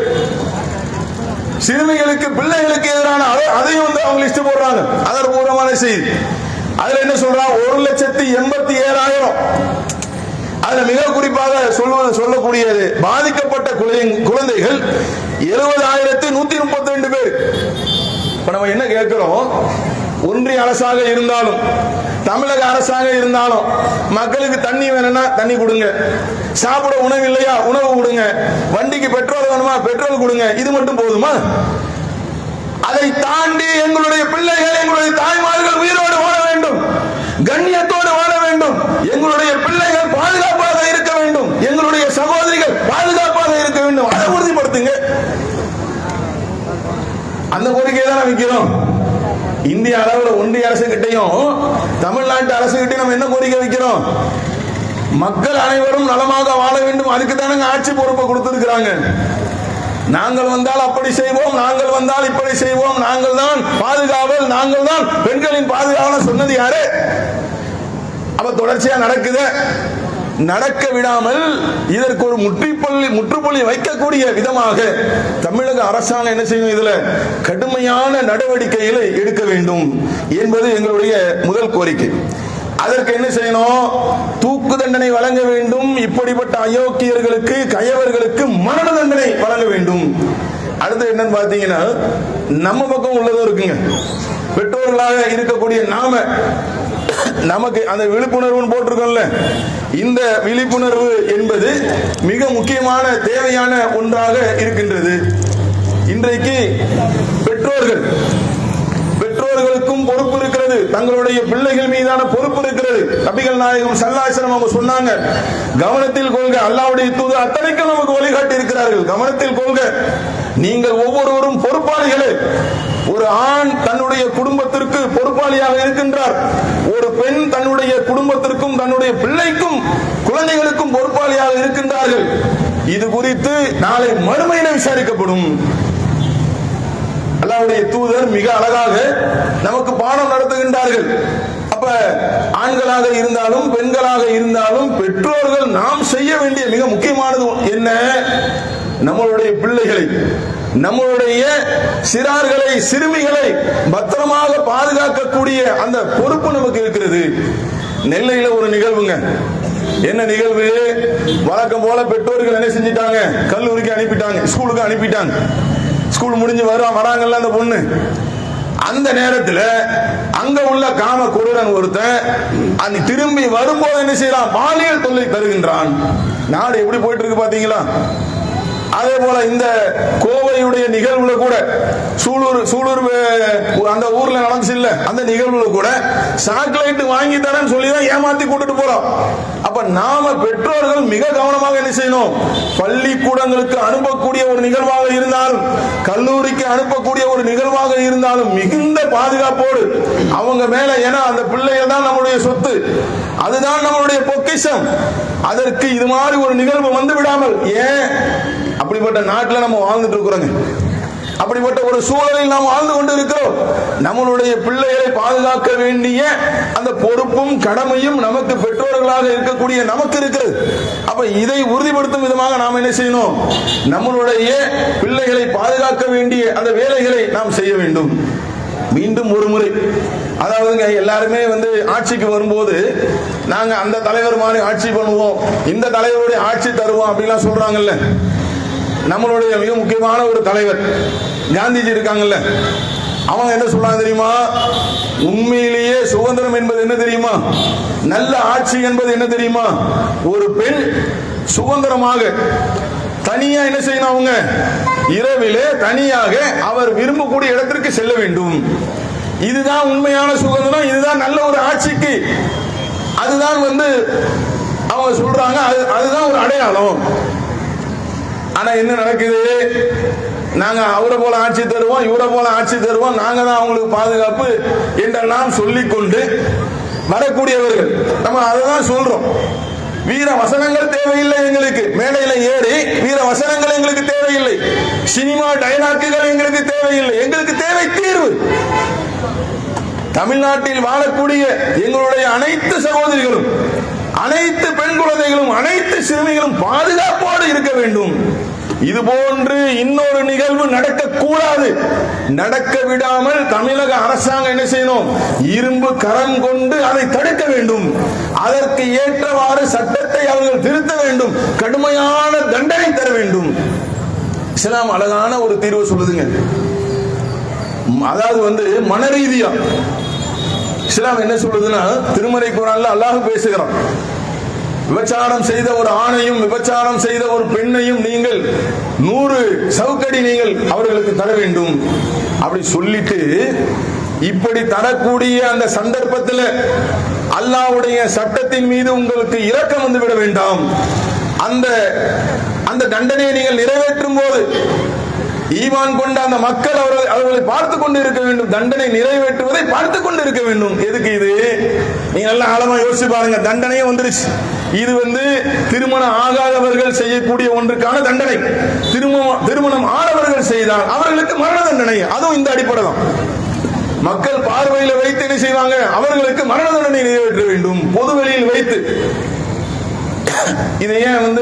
சிறுமிகளுக்கு, பிள்ளைகளுக்கு எதிரான அதையும் வந்து அவங்க லிஸ்ட் போடுறாங்க. அதற்பூர்வமான செய்தி. அதுல என்ன சொல்றான்? 1,87,000. அது அதுல மிக குறிப்பாக சொல்லக்கூடியது பாதிக்கப்பட்ட குழந்தைகள் 70,132 பேர். இப்ப நம்ம என்ன கேட்கிறோம், ஒன்றிய அரசாக இருந்தாலும் தமிழக அரசாக இருந்தாலும் மக்களுக்கு தண்ணி வேணும்னா தண்ணி கொடுங்க, சாப்பிட உணவு இல்லையா உணவு கொடுங்க, வண்டிக்கு பெட்ரோல் வேணுமா பெட்ரோல் கொடுங்க. இது மட்டும் போதுமா? அதை தாண்டி எங்களுடைய பிள்ளைகள் எங்களுடைய தாய்மார்கள் உயிரோடு வாழ வேண்டும், கண்ணியத்தோடு வாழ வேண்டும், எங்களுடைய பிள்ளைகள் பாதுகாப்பாக இருக்க வேண்டும், எங்களுடைய சகோதரிகள் பாதுகாப்பாக இருக்க வேண்டும். அதை உறுதிப்படுத்துங்க. அந்த கோரிக்கையை தான் வைக்கிறோம். இந்திய அளவில் ஒன்றிய அரசு கிட்டையும் தமிழ்நாட்டு அரசு கிட்டையும் நம்ம என்ன கோரிக்கை வைக்கிறோம்? மக்கள் அனைவரும் நலமாக வாழ வேண்டும். அதுக்கு தானே ஆட்சி பொறுப்பை கொடுத்திருக்கிறாங்க. நாங்கள் வந்தால் அப்படி செய்வோம், நாங்கள் வந்தால் இப்படி செய்வோம், நாங்கள் தான் பாதுகாவல், நாங்கள் தான் பெண்களின் பாதுகாவல் சொன்னது யாரு? அப்ப தொடர்ச்சியா நடக்குது. நடக்க விடாமல் இதற்கு ஒரு முற்றுப்புள்ளி வைக்கக்கூடிய விதமாக தமிழக அரசாங்கம் என்ன செய்யும்? இதுல கடுமையான நடவடிக்கைகளை எடுக்க வேண்டும் என்பது எங்களுடைய முதல் கோரிக்கை. அதற்கு என்ன செய்யணும்? தூக்கு தண்டனை வழங்க வேண்டும். இப்படிப்பட்ட அயோக்கியர்களுக்கு கயவர்களுக்கு மரண தண்டனை வழங்க வேண்டும். அடுத்து என்னன்னு பாத்தீங்கன்னா, நம்ம பக்கம் உள்ளதும் இருக்குங்க. பெற்றோர்களாக இருக்கக்கூடிய நமக்கு அந்த விழிப்புணர்வு போட்டிருக்கோம்ல, இந்த விழிப்புணர்வு என்பது மிக முக்கியமான தேவையான ஒன்றாக இருக்கின்றது. இன்றைக்கு பெற்றோர்களுக்கும் பொறுப்பு இருக்கிறது, தங்களுடைய பிள்ளைகள் மீதான பொறுப்பு இருக்கிறது. நபிகள் நாயகம் ஸல்லல்லாஹு அலைஹி வஸல்லம் அவங்க சொன்னாங்க, கவனத்தில் கொள்க, அல்லாஹ்வுடைய தூதர் அத்தனைக்கும் நமக்கு வழிகாட்டி இருக்கிறார்கள். கவனத்தில் கொள்க, நீங்கள் ஒவ்வொருவரும் பொறுப்பாளிகளே. ஒரு ஆண் தன்னுடைய குடும்பத்திற்கு பொறுப்பாளியாக இருக்கின்றார், ஒரு பெண் தன்னுடைய குடும்பத்திற்கும் தன்னுடைய பிள்ளைக்கும் குழந்தைகளுக்கும் பொறுப்பாளியாக இருக்கின்றார்கள். இது குறித்து நாளை மறுமையில விசாரிக்கப்படும். அல்லாஹ்வுடைய தூதர் மிக அழகாக நமக்கு பாடம் நடத்துகின்றார்கள். அப்ப ஆண்களாக இருந்தாலும் பெண்களாக இருந்தாலும் பெற்றோர்கள் நாம் செய்ய வேண்டிய மிக முக்கியமானது என்ன? நம்மளுடைய பிள்ளைகளை, நம்மளுடைய சிறார்களை, சிறுமிகளை பத்திரமாக பாதுகாக்கக்கூடிய அந்த பொறுப்பு நமக்கு இருக்கிறது. நெல்லையில ஒரு நிகழ்வுங்க. என்ன நிகழ்வு? வழக்கம் போல பெற்றோர்கள் என்ன செஞ்சிட்டாங்க? கல்லூரிக்கு அனுப்பிட்டாங்க, ஸ்கூலுக்கு அனுப்பிட்டாங்க. ஸ்கூல் முடிஞ்சு வராங்கல்ல அந்த பொண்ணு, அந்த நேரத்தில் அங்க உள்ள காம கொடூரன் ஒருத்தன் திரும்பி வரும்போது என்ன செய்யறான்? பாலியல் தொல்லை தருகின்றான். நாடு எப்படி போயிட்டு இருக்கு பாத்தீங்களா? அதே போல இந்த கோவையுடைய நிகழ்வுல கூட சூலூர் அந்த ஊர்ல நடந்துச்சு இல்ல, அந்த நிகழ்வுல கூட சாக்லேட் வாங்கி தரேன்னு சொல்லி தான் ஏமாத்தி கூட்டிட்டு போறோம். அப்ப நாம பெற்றோர்கள் மிக கவனமாக என்ன செய்யணும்? பள்ளிக்கூடங்களுக்கு அனுப்பக்கூடிய ஒரு நிகழ்வாக இருந்தாலும், கல்லூரிக்கு அனுப்பக்கூடிய ஒரு நிகழ்வாக இருந்தாலும் மிகுந்த பாதுகாப்போடு அவங்க மேல, ஏன்னா அந்த பிள்ளைகள் தான் நம்மளுடைய சொத்து, அதுதான் நம்மளுடைய பொக்கிஷம். அதற்கு இது மாதிரி ஒரு நிகழ்வு வந்து விடாமல், ஏன் அப்படிப்பட்ட நாட்டில் நம்ம வாழ்ந்துட்டு இருக்கிறோங்க, அப்படிப்பட்ட ஒரு சூழலில் நாம் வாழ்ந்து கொண்டு இருக்கிறோம். நம்மளுடைய பிள்ளைகளை பாதுகாக்க வேண்டிய அந்த பொறுப்பும் கடமையும் நமக்கு பெற்றோர்களாக இருக்கக்கூடிய நமக்கு இருக்கிறது. அப்ப இதை உறுதிப்படுத்தும் விதமாக நாம் என்ன செய்யணும்? நம்மளுடைய பிள்ளைகளை பாதுகாக்க வேண்டிய அந்த வேலைகளை நாம் செய்ய வேண்டும். மீண்டும் ஒரு முறை, அதாவதுங்க எல்லாருமே ஆட்சிக்கு வரும்போது நாங்க அந்த தலைவர் மாதிரி ஆட்சி பண்ணுவோம், இந்த தலைவருடைய ஆட்சி தருவோம் அப்படிலாம் சொல்றாங்கல்ல. நம்மளுடைய மிக முக்கியமான ஒரு தலைவர் காந்திஜி இருக்காங்கல்ல, அவங்க என்ன சொல்றாங்க தெரியுமா? உண்மையிலேயே சுதந்திரம் என்பது என்ன தெரியுமா? நல்ல ஆட்சி என்பது என்ன தெரியுமா? ஒரு பெண் சுதந்திரமாக தனியா என்ன செய்யணும்? அவங்க இரவிலே தனியாக அவர் விரும்பக்கூடிய இடத்திற்கு செல்ல வேண்டும். இதுதான் உண்மையான சுதந்திரம், இதுதான் நல்ல ஒரு ஆட்சிக்கு, அதுதான் அவங்க சொல்றாங்க, அதுதான் ஒரு அடையாளம். ஆனா என்ன நடக்குது? நாங்க அவரை போல ஆட்சி தருவோம், இவரை போல ஆட்சி தருவோம், நாங்க தான் அவங்களுக்கு பாதுகாப்பு என்றெல்லாம் சொல்லிக்கொண்டு வரக்கூடியவர்கள். நம்ம அதைதான் சொல்றோம். வீர வசனங்கள் தேவையில்லை எங்களுக்கு, மேடையில ஏறி வீர வசனங்கள் எங்களுக்கு தேவையில்லை, சினிமா டைலாக்குகள் எங்களுக்கு தேவையில்லை, எங்களுக்கு தேவை தீர்வு. தமிழ்நாட்டில் வாழக்கூடிய எங்களுடைய அனைத்து சகோதரிகளும், அனைத்து பெண் குழந்தைகளும், அனைத்து சிறுமிகளும் பாதுகாப்போடு இருக்க வேண்டும். இது போன்று இன்னொரு நிகழ்வு நடக்கக்கூடாது. நடக்க விடாமல் தமிழக அரசாங்கம் என்ன செய்யணும்? இரும்பு கரம் கொண்டு அதை தடுக்க வேண்டும். அதற்கு ஏற்றவாறு சட்டத்தை அவர்கள் திருத்த வேண்டும். கடுமையான தண்டனை தர வேண்டும். இஸ்லாம் அழகான ஒரு தீர்வு சொல்லுதுங்க. அதாவது மன ரீதியா இஸ்லாம் என்ன சொல்லுதுன்னா, திருமறை குர்ஆன்ல அல்லாஹ் பேசுகிறான், விபச்சாரம் செய்த ஒரு ஆணையும் விபச்சாரம் செய்த ஒரு பெண்ணையும் நீங்கள் 100 சவுக்கடி நீங்கள் அவர்களுக்கு தர வேண்டும் அப்படி சொல்லிட்டு, இப்படி தரக்கூடிய அந்த சந்தர்ப்பத்தில் அல்லாஹ்வுடைய சட்டத்தின் மீது உங்களுக்கு இரக்கம் வந்து விட வேண்டாம். அந்த தண்டனையை நீங்கள் நிறைவேற்றும் போது ஈமான் கொண்ட அந்த மக்கள் அவர்களை பார்த்து கொண்டு இருக்க வேண்டும். தண்டனை நிறைவேற்றுவதை பார்த்து கொண்டு இருக்க வேண்டும். எதுக்கு இது? நீங்க நல்லா ஆழமா யோசிச்சு பாருங்க. தண்டனையே வந்துருச்சு. இது திருமணம் ஆகாதவர்கள் செய்யக்கூடிய ஒன்றுக்கான தண்டனை. திருமணம் ஆனவர்கள் செய்தால் அவர்களுக்கு மரண தண்டனை. அதுவும் இந்த அடிப்படை தான். மக்கள் பார்வையில வைத்து என்ன செய்வாங்க? அவர்களுக்கு மரண தண்டனை நிறைவேற்ற வேண்டும், பொதுவெளியில் வைத்து. இதை ஏன்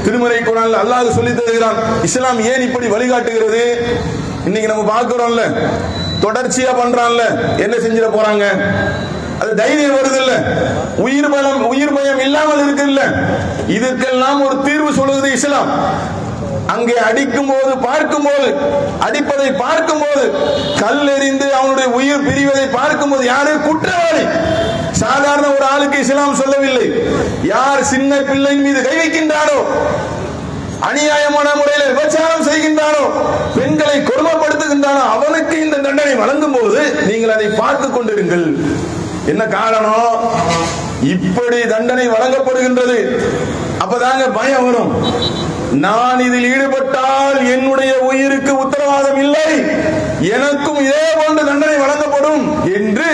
திருமறை குர்ஆன்ல அல்லாஹ் சொல்லி தருகிறான்? இஸ்லாம் ஏன் இப்படி வழிகாட்டுகிறது? இன்னைக்கு நம்ம பார்க்கிறோம்ல, தொடர்ச்சியா பண்றான்ல, என்ன செஞ்சிட போறாங்க? அது தைரியம் வருது இல்ல, உயிர் பயம் இல்லாமல் இருக்கு இல்ல. இதுக்கெல்லாம் ஒரு தீர்வு சொல்லுது இஸ்லாம். அங்கே அடிக்கும் போது பார்க்கும்போது, அடிப்பதை பார்க்கும்போது, கல் எறிந்து அவனுடைய உயிர் பிரிவதை பார்க்கும்போது யாரு குற்றவாளி? சாதாரண ஒரு ஆளுக்கு இஸ்லாம் சொல்லவில்லை. யார் சின்ன பிள்ளை மீது கை வைக்கின்றானோ, அநியாயமான முறையில் விபச்சாரம் செய்கின்றானோ, பெண்களை கொடுமைப்படுத்துகின்றானோ, அவனுக்கு இந்த தண்டனை வழங்கும் போது நீங்கள் அதை பார்த்து கொண்டிருங்கள். என்ன காரணம்? இப்படி தண்டனை வழங்கப்படுகின்றது. அப்பதாங்க பயம் வரும். நான் இதில் ஈடுபட்டால் என்னுடைய உயிருக்கு உத்தரவாதம் இல்லை, எனக்கும் இதே போன்று தண்டனை வழங்கப்படும் என்று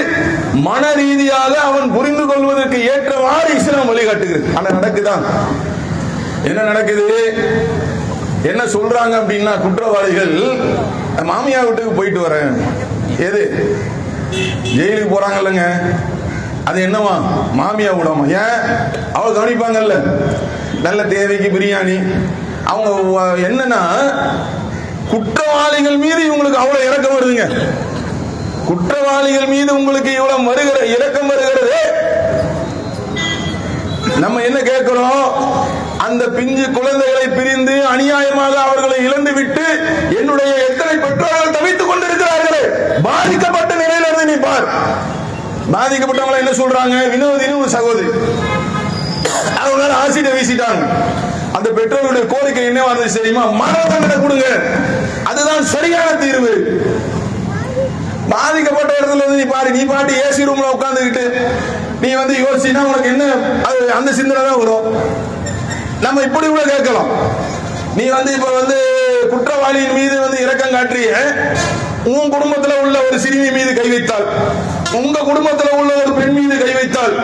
மன ரீதியாக அவன் புரிந்து கொள்வதற்கு ஏற்றவாறு இஸ்லாம் வழிகாட்டுகிறது. ஆனா நடக்குதான்? என்ன நடக்குது? என்ன சொல்றாங்க அப்படின்னா, குற்றவாளிகள் மாமியார் வீட்டுக்கு போயிட்டு வரேன். எது? ஜெயிலுக்கு போறாங்க இல்லைங்க, அது என்னவா? மாமியா விடாம. ஏன்? அவள் கவனிப்பாங்கல்ல, நல்ல தேவைக்கு பிரியாணி. அவங்க என்னன்னா, குற்றவாளிகள் மீது இவங்களுக்கு அவ்வளவு இரக்கம் வருதுங்க. குற்றவாளிகள் மீது உங்களுக்கு இவ்வளவு இரக்கம் வருகிறது. நம்ம என்ன கேட்கிறோம்? அந்த பிஞ்சு குழந்தைகளை பிரிந்து அநியாயமாக அவர்களை இழந்து விட்டு என்னுடைய எத்தனை பெற்றோர்கள் தவித்துக் கொண்டிருக்கிறார்களே, பாதிக்கப்பட்ட நிலையில இருந்து நீ பார். பாதிக்கப்பட்டவங்களை என்ன சொல்றாங்க? வினோதினு ஒரு சகோதரி, அவங்க ஆசிட்ட வீசிட்டாங்க. அந்த பெற்றோருடைய கோரிக்கை என்ன வந்தது தெரியுமா? மரண தண்டனை கொடுங்க, அதுதான் சரியான தீர்வு. பாதிக்கப்பட்ட இடத்துல இருந்து நீ பாரு. நீ பாட்டு ஏசி ரூம்ல உட்கார்ந்துகிட்டு நீ யோசிச்சீங்கன்னா உனக்கு என்ன அந்த சிந்தனை தான் வரும். நம்ம இப்படி கூட கேட்கலாம். நீ இப்ப குற்றவாளியின் மீது இரக்கம் காட்டிய உன் குடும்பத்துல உள்ள ஒரு சிறுமி மீது கை வைத்தால், உங்க குடும்பத்துல உள்ள ஒரு பெண் மீது கை வைத்தால்,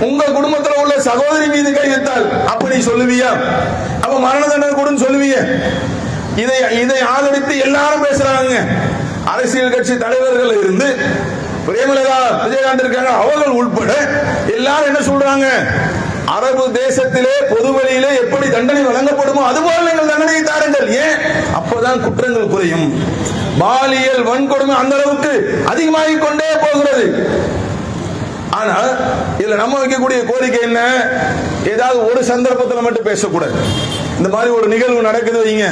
உங்க குடும்பத்துல உள்ள சகோதரி மீது கை வைத்தால் அப்ப நீ சொல்லுவியா? அப்ப மரண தண்டனை கொடுன்னு சொல்லுவிய? இதை ஆதரித்து எல்லாரும் பேசுறாங்க. அரசியல் கட்சி தலைவர்கள் இருந்து பிரேமலதா, விஜயகாந்த் இருக்காங்க, அவர்கள் உட்பட எல்லாரும் என்ன சொல்றாங்க? அரபு தேசத்திலே பொதுவெளியிலே எப்படி தண்டனை வழங்கப்படுமோ அதுபோல நீங்கள் தண்டனையை தாருங்கள். ஏன்? அப்பதான் குற்றங்கள் குறையும். பாலியல் வன்கொடுமை அந்த அளவுக்கு அதிகமாகிக் கொண்டே போகிறது. ஆனா இதுல நம்ம வைக்கக்கூடிய கோரிக்கை என்ன? ஏதாவது ஒரு சந்தர்ப்பத்தில் மட்டும் பேசக்கூடாது. இந்த மாதிரி ஒரு நிகழ்வு நடக்குது வைங்க,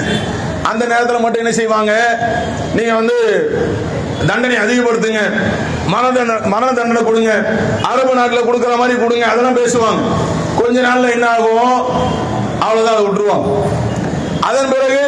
அந்த நேரத்தில் மட்டும் என்ன செய்வாங்க? நீங்க தண்டனை அதிகப்படுத்துங்க, மரண தண்டனை கொடுங்க, அரபு நாட்டில் கொடுக்கிற மாதிரி கொடுங்க, அதெல்லாம் பேசுவாங்க. கொஞ்ச நாள்ல என்ன ஆகும்? அவ்வளவுதான், விட்டுருவாங்க. அதன் பிறகு